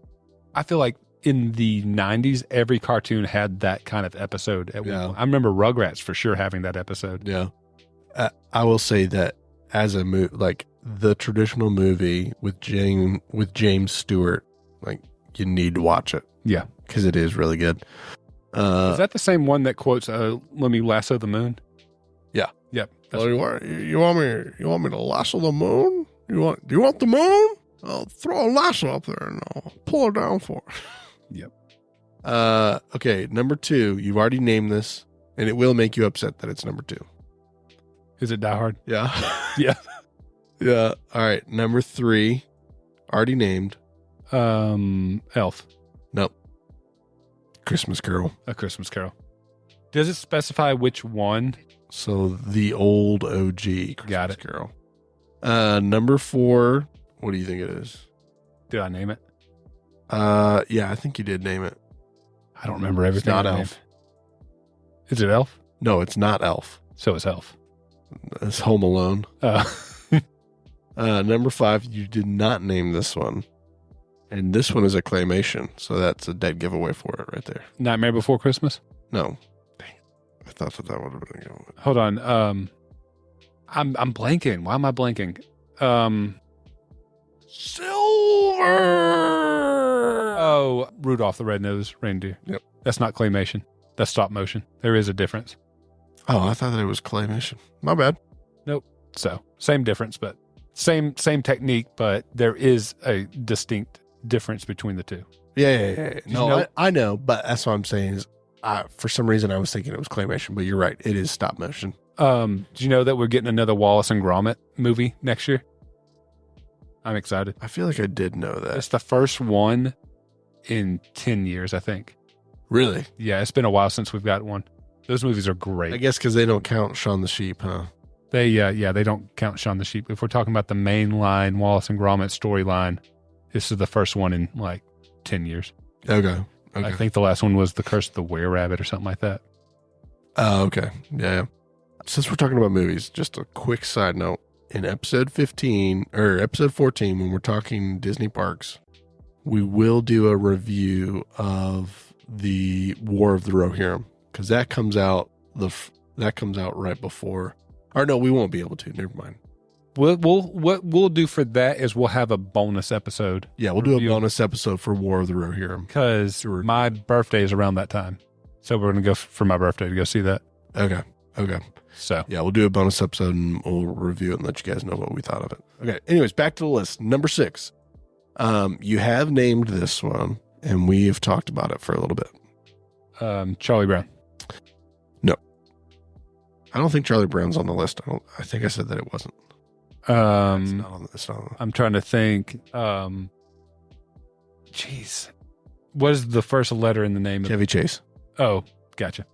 I feel like in the 90s, every cartoon had that kind of episode. At one point. I remember Rugrats for sure having that episode. Yeah. I will say that as a movie, like the traditional movie with James Stewart, like you need to watch it. Yeah. Because it is really good. Is that the same one that quotes "Let me lasso the moon"? Yeah. Yep. Well, you want me to lasso the moon? Do you want the moon? I'll throw a lasso up there and I'll pull her down for it. Yep. Okay, number 2. You've already named this, and it will make you upset that it's number 2. Is it Die Hard? Yeah. Yeah. Yeah. All right. Number 3, already named. Elf. Nope. Christmas Carol. A Christmas Carol. Does it specify which one? So the old OG Christmas Got it. Carol. Number 4. What do you think it is? Did I name it? Yeah, I think you did name it. I don't remember everything. It's not I Elf. named. Is it Elf? No, it's not Elf. So it's Elf. It's Home Alone. Number 5, you did not name this one. And this one is a claymation, so that's a dead giveaway for it right there. Nightmare Before Christmas? No. Dang it. I thought that would have been a good one. Hold on. I'm blanking. Why am I blanking? Silver! Oh, Rudolph the Red-Nosed Reindeer. Yep. That's not claymation. That's stop motion. There is a difference. Oh, I thought that it was claymation. My bad. Nope. So, same difference, but same technique, but there is a distinct difference between the two. Yeah. No, you know- I know, but that's what I'm saying is, for some reason I was thinking it was claymation, but you're right. It is stop motion. Do you know that we're getting another Wallace and Gromit movie next year? I'm excited. I feel like I did know that. It's the first one in 10 years, I think. Really? Yeah, it's been a while since we've got one. Those movies are great. I guess because they don't count Shaun the Sheep, huh? They don't count Shaun the Sheep. If we're talking about the main line, Wallace and Gromit storyline, this is the first one in like 10 years. Okay. I think the last one was The Curse of the Were-Rabbit or something like that. Oh, okay. Yeah. Since we're talking about movies, just a quick side note. In episode 14, when we're talking Disney parks, we will do a review of the War of the Rohirrim, because that comes out right before. Or no, we won't be able to. Never mind. What we'll do for that is we'll have a bonus episode. Yeah, we'll do a bonus episode for War of the Rohirrim. Because my birthday is around that time. So we're going to go for my birthday to go see that. Okay. So yeah, we'll do a bonus episode and we'll review it and let you guys know what we thought of it. Okay. Anyways, back to the list. Number 6. You have named this one and we have talked about it for a little bit. Charlie Brown. No. I don't think Charlie Brown's on the list. I think I said that it wasn't. It's not on. I'm trying to think. What is the first letter in the name? Chevy Chase. Oh, gotcha.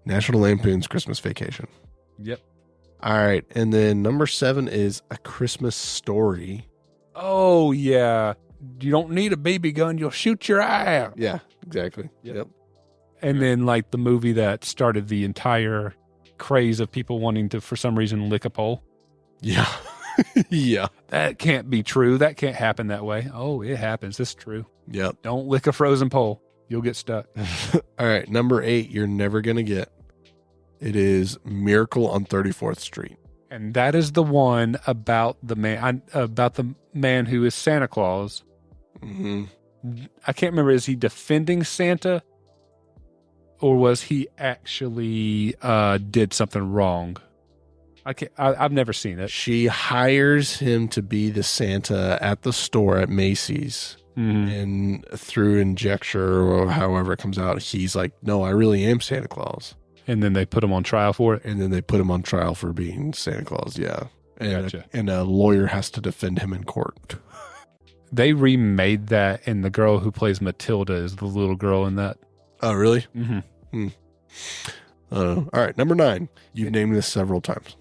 National Lampoon's Christmas Vacation. Yep. All right, and then number 7 is A Christmas Story. Oh yeah, you don't need a BB gun; you'll shoot your eye out. Yeah, exactly. Yep. And then like the movie that started the entire craze of people wanting to, for some reason, lick a pole. Yeah. Yeah. That can't be true. That can't happen that way. Oh, it happens. It's true. Yep. Don't lick a frozen pole. You'll get stuck. All right. Number 8, you're never going to get. It is Miracle on 34th Street. And that is the one about the man who is Santa Claus. Mm-hmm. I can't remember. Is he defending Santa? Or was he actually did something wrong? I've never seen it. She hires him to be the Santa at the store at Macy's. Mm-hmm. And through injecture or however it comes out, he's like, no, I really am Santa Claus. And then they put him on trial for it? And then they put him on trial for being Santa Claus, yeah. And, gotcha. And a lawyer has to defend him in court. They remade that, and the girl who plays Matilda is the little girl in that. Oh, really? Mm-hmm. All right, number 9. You've named this several times.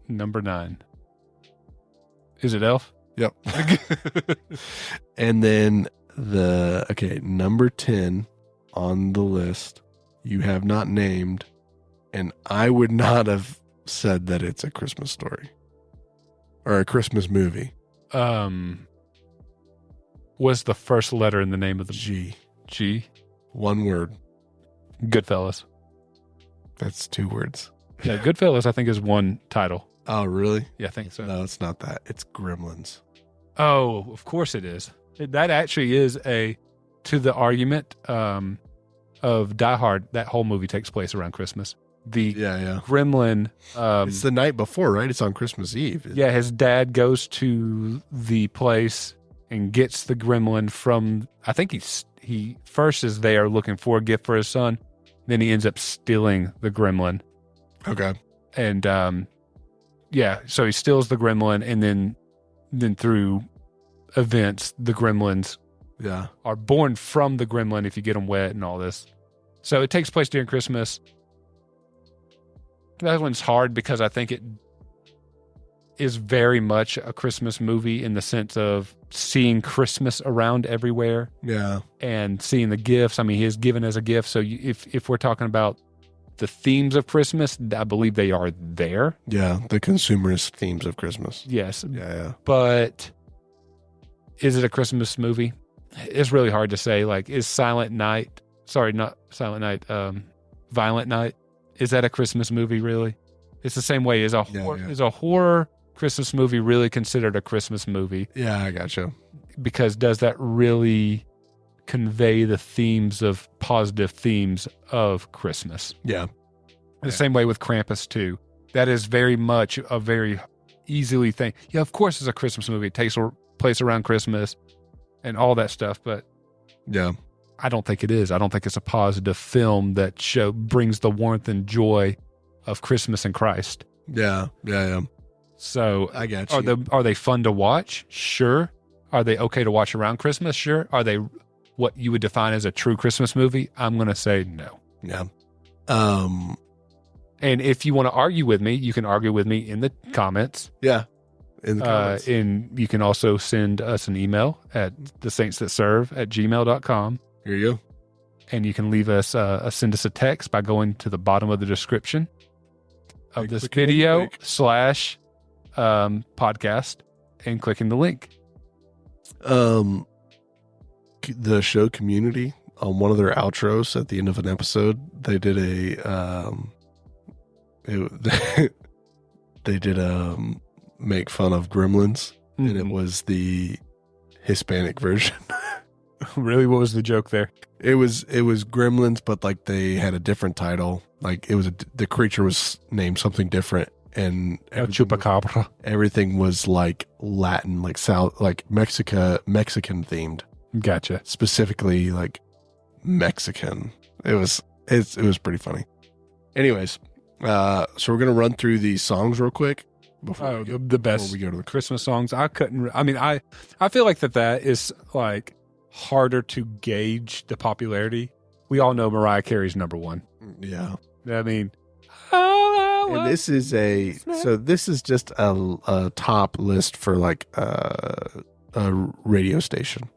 Number 9. Is it Elf? Yep. And then number 10 on the list, you have not named, and I would not have said that it's A Christmas Story or a Christmas movie. What's the first letter in the name of the G? G? One word. Goodfellas. That's 2 words. Yeah, Goodfellas I think is one title. Oh, really? Yeah, I think so. No, it's not that. It's Gremlins. Oh, of course it is. That actually is to the argument of Die Hard. That whole movie takes place around Christmas. The Gremlin. It's the night before, right? It's on Christmas Eve. Yeah, his dad goes to the place and gets the Gremlin from. I think he first is there looking for a gift for his son. Then he ends up stealing the Gremlin. Okay. And so he steals the Gremlin, and then through events, the Gremlins are born from the Gremlin if you get them wet and all this. So it takes place during Christmas. That one's hard because I think it is very much a Christmas movie in the sense of seeing Christmas around everywhere. Yeah. And seeing the gifts. I mean, he is given as a gift. So if we're talking about the themes of Christmas, I believe they are there. Yeah, the consumerist themes of Christmas. Yes. Yeah. But is it a Christmas movie? It's really hard to say. Like, is Violent Night, is that a Christmas movie, really? It's the same way. Is a horror Christmas movie really considered a Christmas movie? Yeah, I gotcha. Because does that really convey the positive themes of Christmas? Yeah. The same way with Krampus too. That is very much a very easily thing. Yeah, of course it's a Christmas movie. It takes place around Christmas and all that stuff, but yeah, I don't think it is. I don't think it's a positive film that brings the warmth and joy of Christmas and Christ. Yeah. So I got you. Are they fun to watch? Sure. Are they okay to watch around Christmas? Sure. Are they what you would define as a true Christmas movie? I'm going to say no. Yeah. And if you want to argue with me, you can argue with me in the comments. Yeah. In the comments. And you can also send us an email at thesaintsthatserve@gmail.com. Here you go. And you can leave us, send us a text by going to the bottom of the description of this video / podcast and clicking the link. The show Community, on one of their outros at the end of an episode, they did make fun of Gremlins, and it was the Hispanic version. Really? What was the joke there? It was Gremlins, but like they had a different title. Like it was the creature was named something different, and Chupacabra. Everything was like Latin, like South, like Mexican themed. Gotcha. Specifically, like Mexican. It was pretty funny. Anyways, so we're gonna run through these songs real quick. Before we go to the Christmas songs. I feel like that is like harder to gauge the popularity. We all know Mariah Carey's number one. Yeah. I mean, and this is just a top list for like a radio station.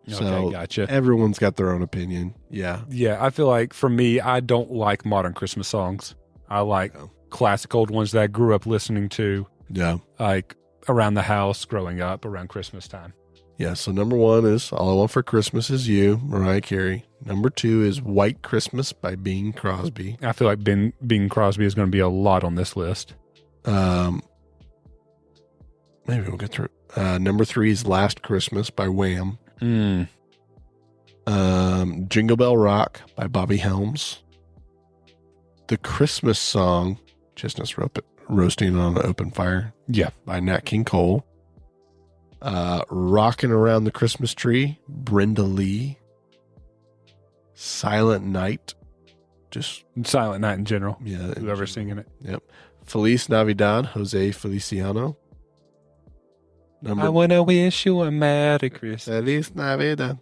Okay, so gotcha. Everyone's got their own opinion. Yeah. Yeah. I feel like for me, I don't like modern Christmas songs. I like classic old ones that I grew up listening to. Yeah. Like around the house growing up around Christmas time. Yeah. So number one is All I Want for Christmas Is You, Mariah Carey. Number two is White Christmas by Bing Crosby. I feel like Bing Crosby is going to be a lot on this list. Maybe we'll get through. Number three is Last Christmas by Wham. Jingle Bell Rock by Bobby Helms. The Christmas Song, Chestnuts Roasting on an Open Fire. Yeah. By Nat King Cole. Rockin' Around the Christmas Tree, Brenda Lee. Silent Night. Just Silent Night in general. Yeah. Whoever's singing it. Yep. Feliz Navidad, Jose Feliciano. I want to wish you a Merry Christmas. Feliz Navidad.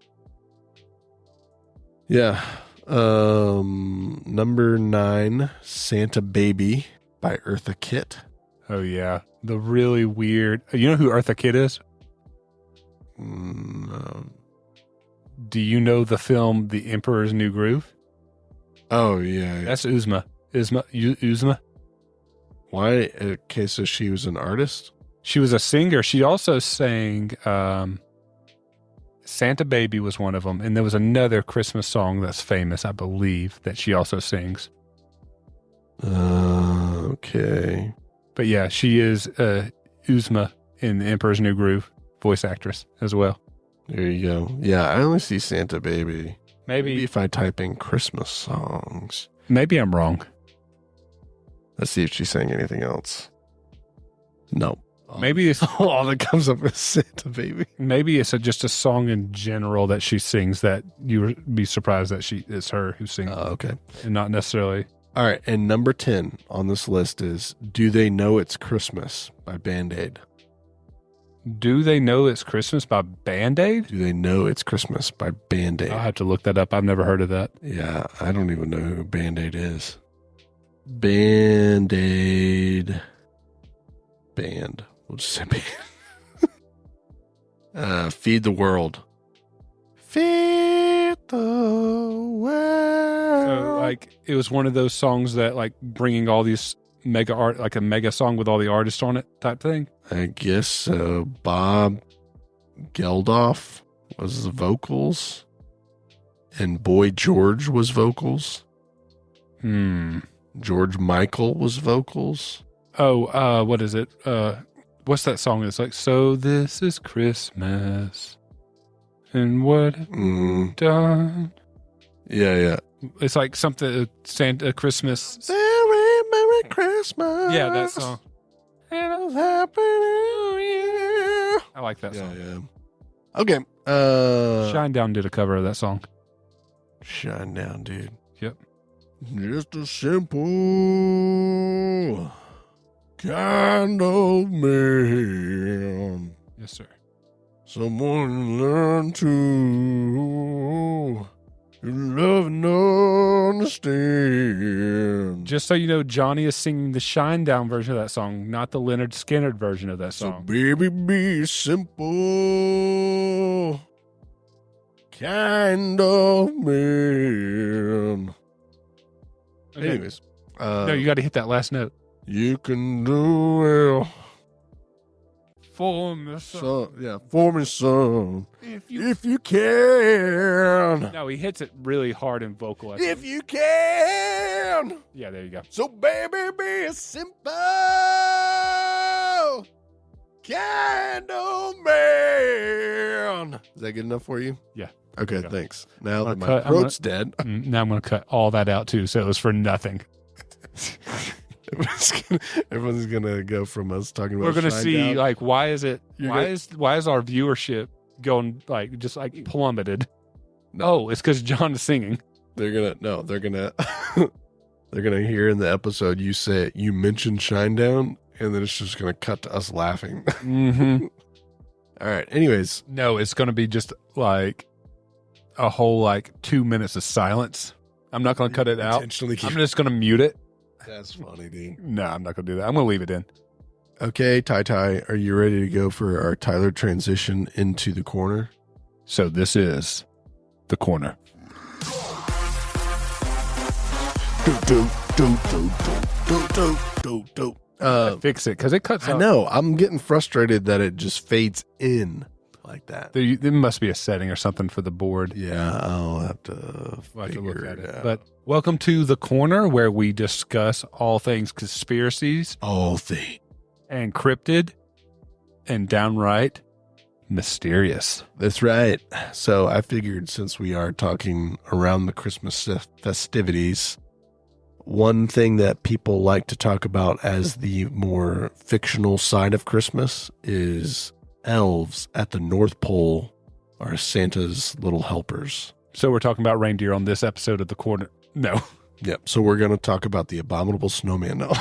Yeah. Number 9, Santa Baby by Eartha Kitt. Oh, yeah. The really weird. You know who Eartha Kitt is? No. Do you know the film The Emperor's New Groove? Oh, yeah. That's Uzma. Uzma. Why? Okay, so she was an artist? She was a singer. She also sang Santa Baby was one of them. And there was another Christmas song that's famous, I believe, that she also sings. Okay. But yeah, she is Uzma in The Emperor's New Groove, voice actress as well. There you go. Yeah, I only see Santa Baby. Maybe if I type in Christmas songs. Maybe I'm wrong. Let's see if she sang anything else. No. Maybe it's all that comes up is Santa Baby. Maybe it's just a song in general that she sings that you would be surprised that it's her who sings. Okay. And not necessarily. All right. And number 10 on this list is Do They Know It's Christmas by Band-Aid. Do They Know It's Christmas by Band-Aid? Do They Know It's Christmas by Band-Aid? I'll have to look that up. I've never heard of that. Yeah. I don't even know who Band-Aid is. Band-Aid band. We'll just say band. Feed the World. Feed the world. So, like, it was one of those songs that, like, bringing all these mega art, like a mega song with all the artists on it type thing. I guess so. Bob Geldof was the vocals, and Boy George was vocals. George Michael was vocals. Oh, what is it? What's that song? It's like, so this is Christmas, and what have you done? Yeah. It's like something Santa Christmas. Merry Christmas. Yeah, that song. And it's happening. Yeah. I like that song. Yeah. Okay. Shinedown did a cover of that song. Shinedown, dude. Yep. Just a simple kind of man. Yes, sir. Someone learn to love and understand. Just so you know, Johnny is singing the Shinedown version of that song, not the Leonard Skinner version of that song. So baby, be simple, kind of man. Okay. Anyways. No, you got to hit that last note. You can do well. For me, son. For me, son. If you can. No, he hits it really hard in vocal. If you can. Yeah, there you go. So, baby, be simple. Kind of man. Is that good enough for you? Yeah. Okay, thanks. Now that my throat's dead. Now I'm going to cut all that out, too, so it was for nothing. Everyone's gonna go from us talking about. We're gonna see down. like why is our viewership going like just like plummeted? No, it's because John is singing. They're gonna hear in the episode you mentioned Shinedown, and then it's just gonna cut to us laughing. Mm-hmm. All right. Anyways, no, it's gonna be just like a whole like 2 minutes of silence. I'm not gonna cut it out. I'm just gonna mute it. That's funny, dude. No, I'm not going to do that. I'm going to leave it in. Okay, Ty, are you ready to go for our Tyler transition into the corner? So this is the corner. Fix it because it cuts out. I know. I'm getting frustrated that it just fades in like that. There must be a setting or something for the board. Yeah, I'll have to look at it. But welcome to the corner where we discuss all things conspiracies, and cryptid, and downright mysterious. That's right. So I figured since we are talking around the Christmas festivities, one thing that people like to talk about as the more fictional side of Christmas is elves at the North Pole are Santa's little helpers. So we're talking about reindeer on this episode of the corner. No. Yep. So we're going to talk about the abominable snowman. No.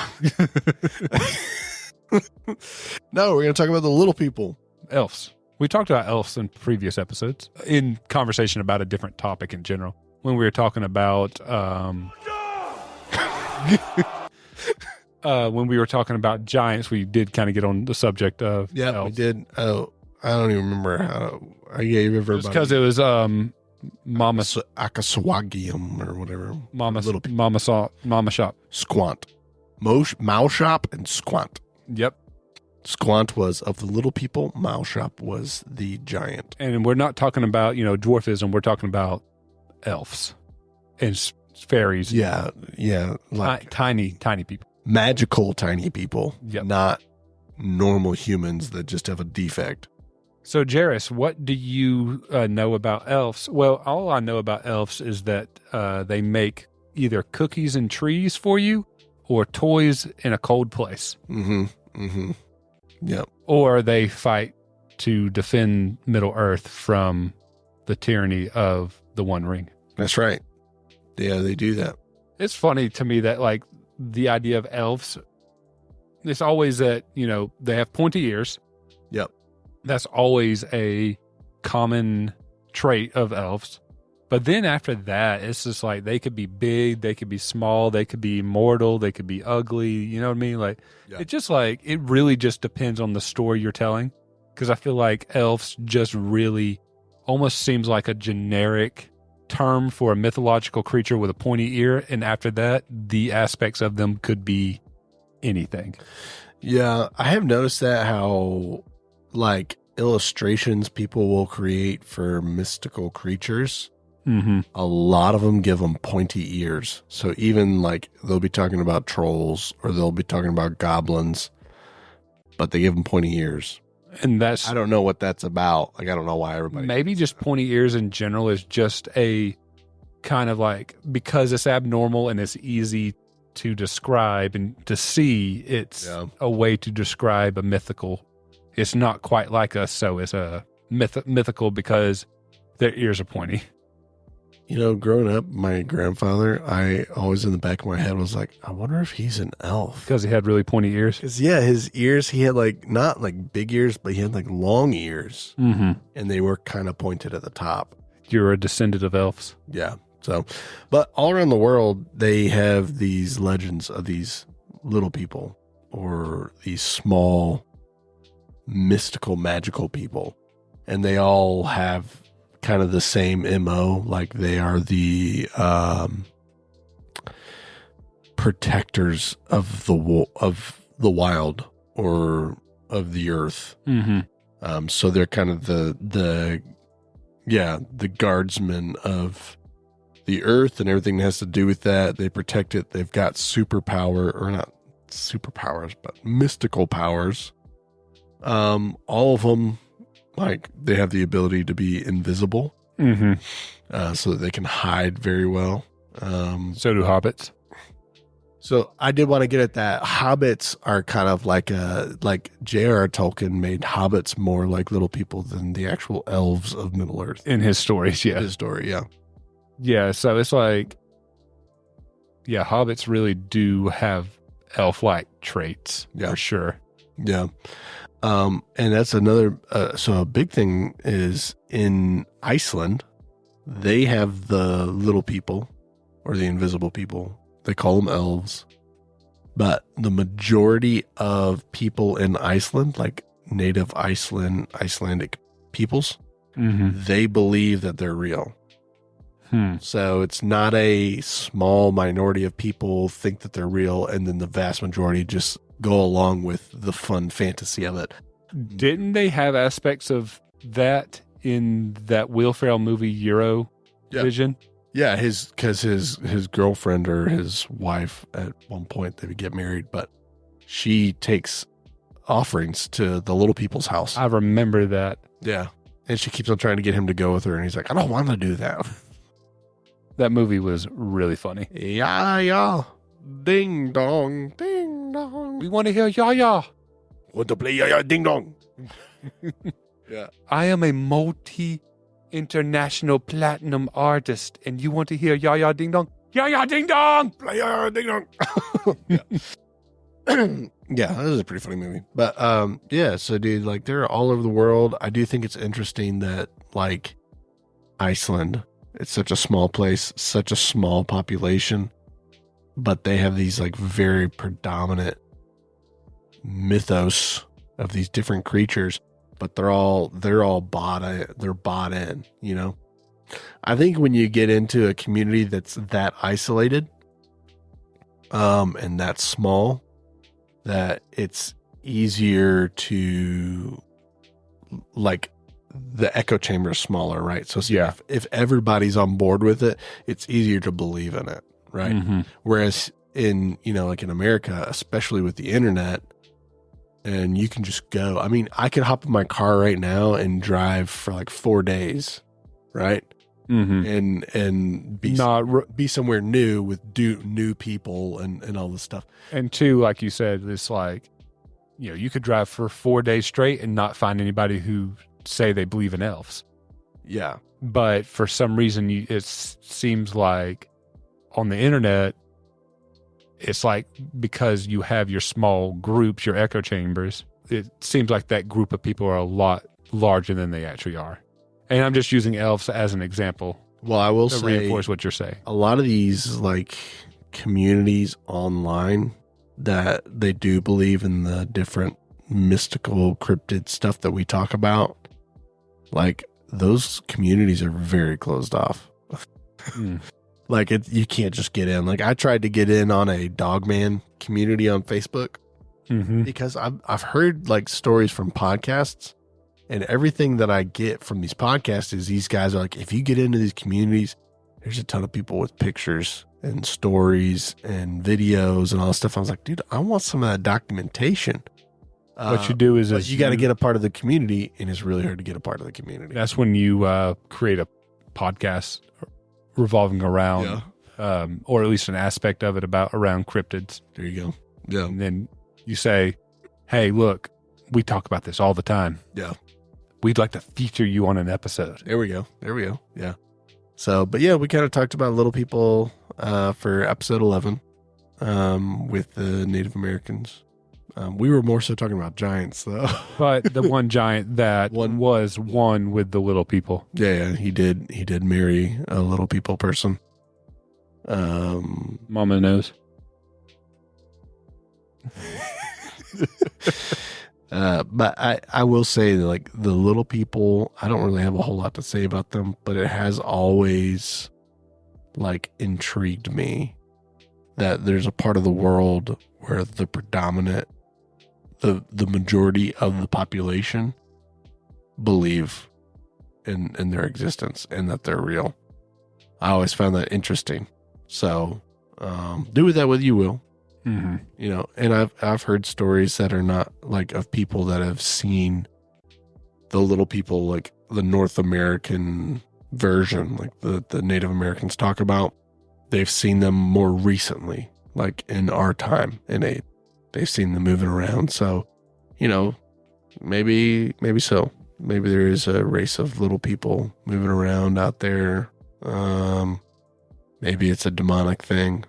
No, we're going to talk about the little people. Elves. We talked about elves in previous episodes in conversation about a different topic in general. When we were talking about, when we were talking about giants, we did kind of get on the subject of elves. We did. Oh, I don't even remember how I gave everybody. Because it was Mama Akaswagium or whatever. Mama Shop. Squant. Mow Shop and Squant. Yep. Squant was of the little people. Mow Shop was the giant. And we're not talking about, dwarfism. We're talking about elves and fairies. Yeah. Yeah. Like tiny people. Magical tiny people. Yep. Not normal humans that just have a defect. So, Jairus, what do you know about elves? Well, all I know about elves is that they make either cookies and trees for you or toys in a cold place. Mm-hmm. Mm-hmm. Yep. Or they fight to defend Middle Earth from the tyranny of the One Ring. That's right. Yeah, they do that. It's funny to me that, like, the idea of elves, it's always that, they have pointy ears. Yep. That's always a common trait of elves. But then after that, it's just like they could be big, they could be small, they could be immortal, they could be ugly. You know what I mean? Like, It's just like, it really just depends on the story you're telling. Because I feel like elves just really almost seems like a generic term for a mythological creature with a pointy ear. And after that, the aspects of them could be anything. Yeah, I have noticed that how, like, illustrations people will create for mystical creatures, a lot of them give them pointy ears. So even, like, they'll be talking about trolls or they'll be talking about goblins, but they give them pointy ears. And that's... I don't know what that's about. Like, I don't know why everybody... Maybe just pointy ears in general is just a kind of like, because it's abnormal and it's easy to describe and to see, it's a way to describe a mythical. It's not quite like us, so it's a mythical because their ears are pointy. Growing up, my grandfather, I always in the back of my head was like, I wonder if he's an elf. Because he had really pointy ears? Because, his ears, he had like, not like big ears, but he had like long ears. Mm-hmm. And they were kind of pointed at the top. You're a descendant of elves. Yeah. So, but all around the world, they have these legends of these little people or these small, mystical, magical people. And they all have kind of the same MO. Like they are the protectors of the wild or of the earth. Mm-hmm. So they're kind of the guardsmen of the earth and everything that has to do with that. They protect it. They've got superpower, or not superpowers, but mystical powers. All of them, like, they have the ability to be invisible. Mm-hmm. So that they can hide very well. So do hobbits. So I did want to get at that. Hobbits are kind of like J.R.R. Tolkien made hobbits more like little people than the actual elves of Middle Earth. In his stories, yeah. His story, yeah. Yeah, so it's like, yeah, hobbits really do have elf-like traits, for sure. Yeah. And that's another, so a big thing is in Iceland, they have the little people or the invisible people. They call them elves. But the majority of people in Iceland, like native Icelandic peoples, they believe that they're real. So it's not a small minority of people think that they're real, and then the vast majority just go along with the fun fantasy of it. Didn't they have aspects of that in that Will Ferrell movie Eurovision? Yeah, because his girlfriend or his wife at one point they would get married, but she takes offerings to the little people's house. I remember that. Yeah, and she keeps on trying to get him to go with her, and he's like, I don't want to do that. That movie was really funny. Yeah. Ding dong, ding dong. We want to hear ya. Want to play ya ding dong. Yeah. I am a multi-international platinum artist, and you want to hear ya ding dong? Ya ding dong! Play ya ding dong. Yeah, that is a pretty funny movie. But yeah, so dude, like they're all over the world. I do think it's interesting that like Iceland, it's such a small place, such a small population, but they have these like very predominant mythos of these different creatures, but they're all bought in, you know. I think when you get into a community that's that isolated, and that small, that it's easier to like the echo chamber is smaller, right? So yeah, if everybody's on board with it, it's easier to believe in it, right? Mm-hmm. Whereas in, you know, like in America, especially with the internet, and you can just go. I mean, I could hop in my car right now and drive for like 4 days, right? Mm-hmm. And be somewhere new with new people and all this stuff. And two, like you said, it's like, you know, you could drive for 4 days straight and not find anybody who say they believe in elves. Yeah. But for some reason, it seems like on the internet, it's like because you have your small groups, your echo chambers, it seems like that group of people are a lot larger than they actually are. And I'm just using elves as an example. Well, I will to reinforce what you're saying. A lot of these like communities online that they do believe in the different mystical cryptid stuff that we talk about, like those communities are very closed off. Like you can't just get in. Like I tried to get in on a Dogman community on Facebook because I've heard like stories from podcasts, and everything that I get from these podcasts is these guys are like, if you get into these communities, there's a ton of people with pictures and stories and videos and all this stuff. I was like, dude, I want some of that documentation. What you do is you got to get a part of the community, and it's really hard to get a part of the community. That's when you create a podcast revolving around, or at least an aspect of it around cryptids. There you go. Yeah. And then you say, hey, look, we talk about this all the time. Yeah. We'd like to feature you on an episode. There we go. Yeah. So, but yeah, we kind of talked about little people for episode 11 with the Native Americans. We were more so talking about giants, though. But the one giant that was one with the little people. Yeah, he did marry a little people person. Mama knows. But I will say that, like, the little people, I don't really have a whole lot to say about them, but it has always, like, intrigued me that there's a part of the world where the predominant, the majority of the population believe in their existence and that they're real. I always found that interesting. So, do with that what you will. Mm-hmm. You know, and I've heard stories that are not, like, of people that have seen the little people, like the North American version, like the Native Americans talk about. They've seen them more recently, like in our time and they've seen them moving around. So, you know, maybe so. Maybe there is a race of little people moving around out there. Maybe it's a demonic thing,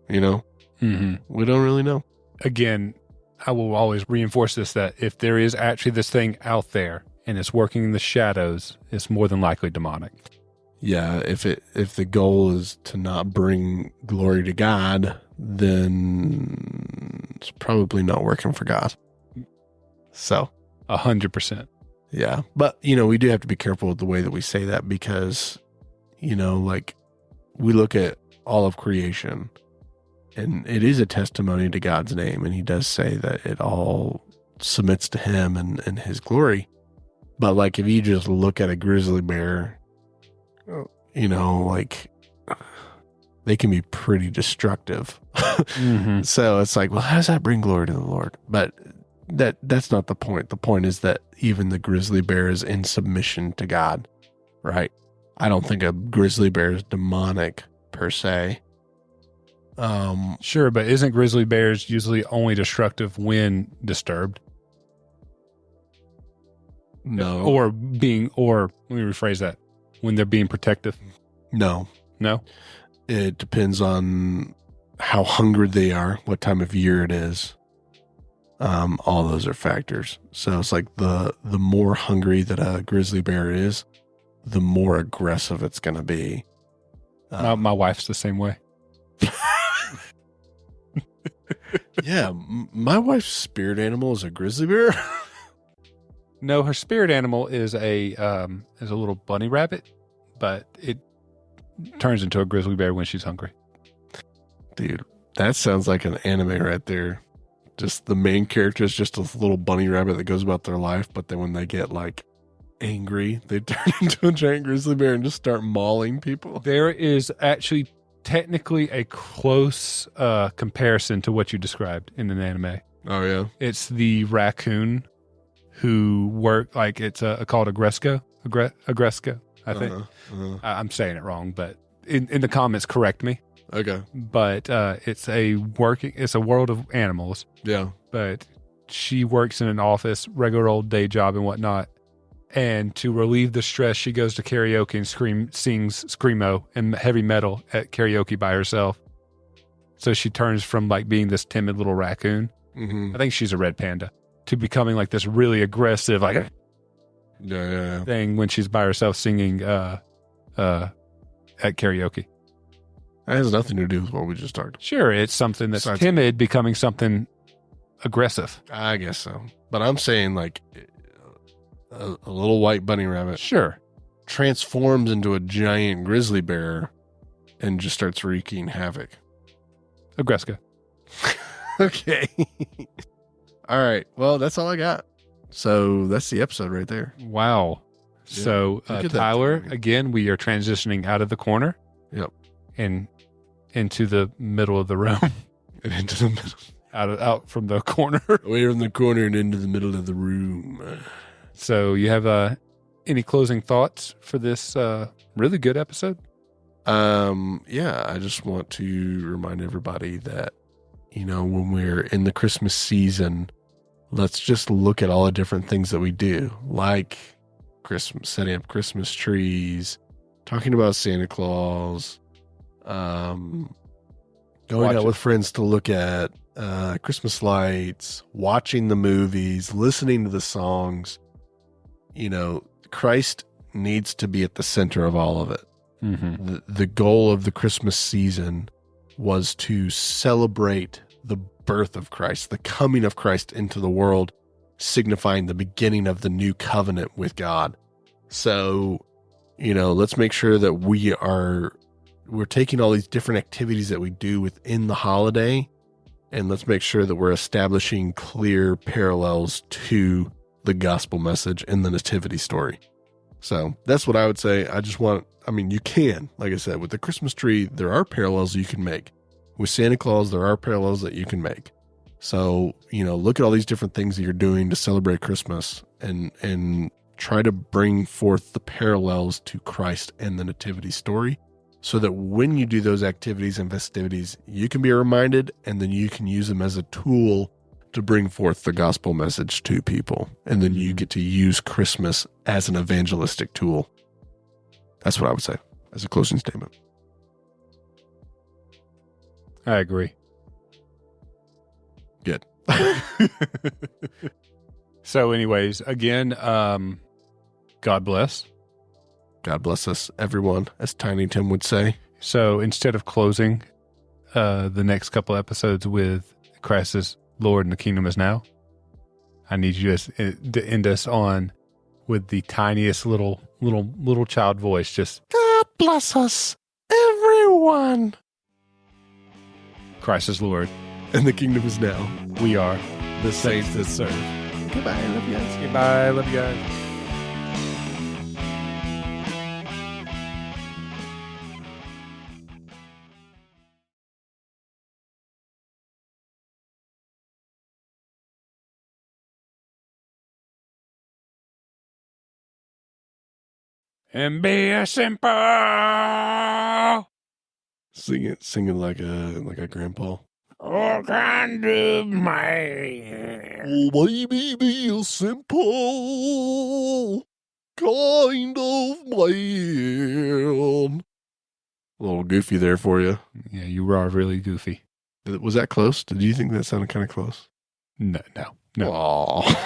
you know? Mm-hmm. We don't really know. Again, I will always reinforce this, that if there is actually this thing out there and it's working in the shadows, it's more than likely demonic. Yeah, if the goal is to not bring glory to God, then it's probably not working for God. So 100%. Yeah. But, you know, we do have to be careful with the way that we say that because, you know, like, we look at all of creation and it is a testimony to God's name. And he does say that it all submits to him and his glory. But, like, if you just look at a grizzly bear, you know, like, they can be pretty destructive. Mm-hmm. So it's like, well, how does that bring glory to the Lord? But that's not the point. The point is that even the grizzly bear is in submission to God, right? I don't think a grizzly bear is demonic per se. Sure, but isn't grizzly bears usually only destructive when disturbed? No. Or let me rephrase that, when they're being protective? No. It depends on how hungry they are, what time of year it is. All those are factors. So it's like the more hungry that a grizzly bear is, the more aggressive it's going to be. My wife's the same way. Yeah, my wife's spirit animal is a grizzly bear. No, her spirit animal is a little bunny rabbit, but it turns into a grizzly bear when she's hungry. Dude, that sounds like an anime right there. Just the main character is just a little bunny rabbit that goes about their life, but then when they get, like, angry, they turn into a giant grizzly bear and just start mauling people. There is actually technically a close comparison to what you described in an anime. Oh, yeah? It's the raccoon who work, like, it's called Agresco, I think. I'm saying it wrong, but in the comments, correct me. Okay. But it's a world of animals. Yeah. But she works in an office, regular old day job and whatnot. And to relieve the stress, she goes to karaoke and sings screamo and heavy metal at karaoke by herself. So she turns from, like, being this timid little raccoon, I think she's a red panda, to becoming, like, this really aggressive, like, thing when she's by herself singing at karaoke. That has nothing to do with what we just talked about. Sure, it's something that's timid becoming something aggressive. I guess so. But I'm saying, like, a little white bunny rabbit transforms into a giant grizzly bear and just starts wreaking havoc. Agresco. Okay. All right. Well, that's all I got. So that's the episode right there. Wow. Yeah. So, Tyler, again, we are transitioning out of the corner. Yep. And into the middle of the room. And into the middle. Out from the corner. Away from the corner and into the middle of the room. So you have any closing thoughts for this really good episode? Yeah, I just want to remind everybody that, you know, when we're in the Christmas season, let's just look at all the different things that we do, like Christmas, setting up Christmas trees, talking about Santa Claus, going out with friends to look at Christmas lights, watching the movies, listening to the songs. You know, Christ needs to be at the center of all of it. The goal of the Christmas season was to celebrate the birth of Christ, the coming of Christ into the world, signifying the beginning of the new covenant with God. So, let's make sure that we're taking all these different activities that we do within the holiday, and let's make sure that we're establishing clear parallels to the gospel message and the nativity story. So that's what I would say. You can, like I said, with the Christmas tree, there are parallels you can make. With Santa Claus, there are parallels that you can make. So, look at all these different things that you're doing to celebrate Christmas and try to bring forth the parallels to Christ and the nativity story so that when you do those activities and festivities, you can be reminded and then you can use them as a tool to bring forth the gospel message to people. And then you get to use Christmas as an evangelistic tool. That's what I would say as a closing statement. I agree. Good. So anyways, again, God bless. God bless us, everyone, as Tiny Tim would say. So instead of closing the next couple episodes with Christ is Lord and the kingdom is now, I need you to end us on with the tiniest little child voice. Just God bless us, everyone. Christ is Lord. And the kingdom is now. We are the saints that serve. Goodbye, I love you guys. Goodbye, I love you guys. And be a simple. Singing like a grandpa. Oh, kind of man. Oh, baby, be a simple kind of man. A little goofy there for you. Yeah, you are really goofy. Was that close? Did you think that sounded kind of close? No. Aww.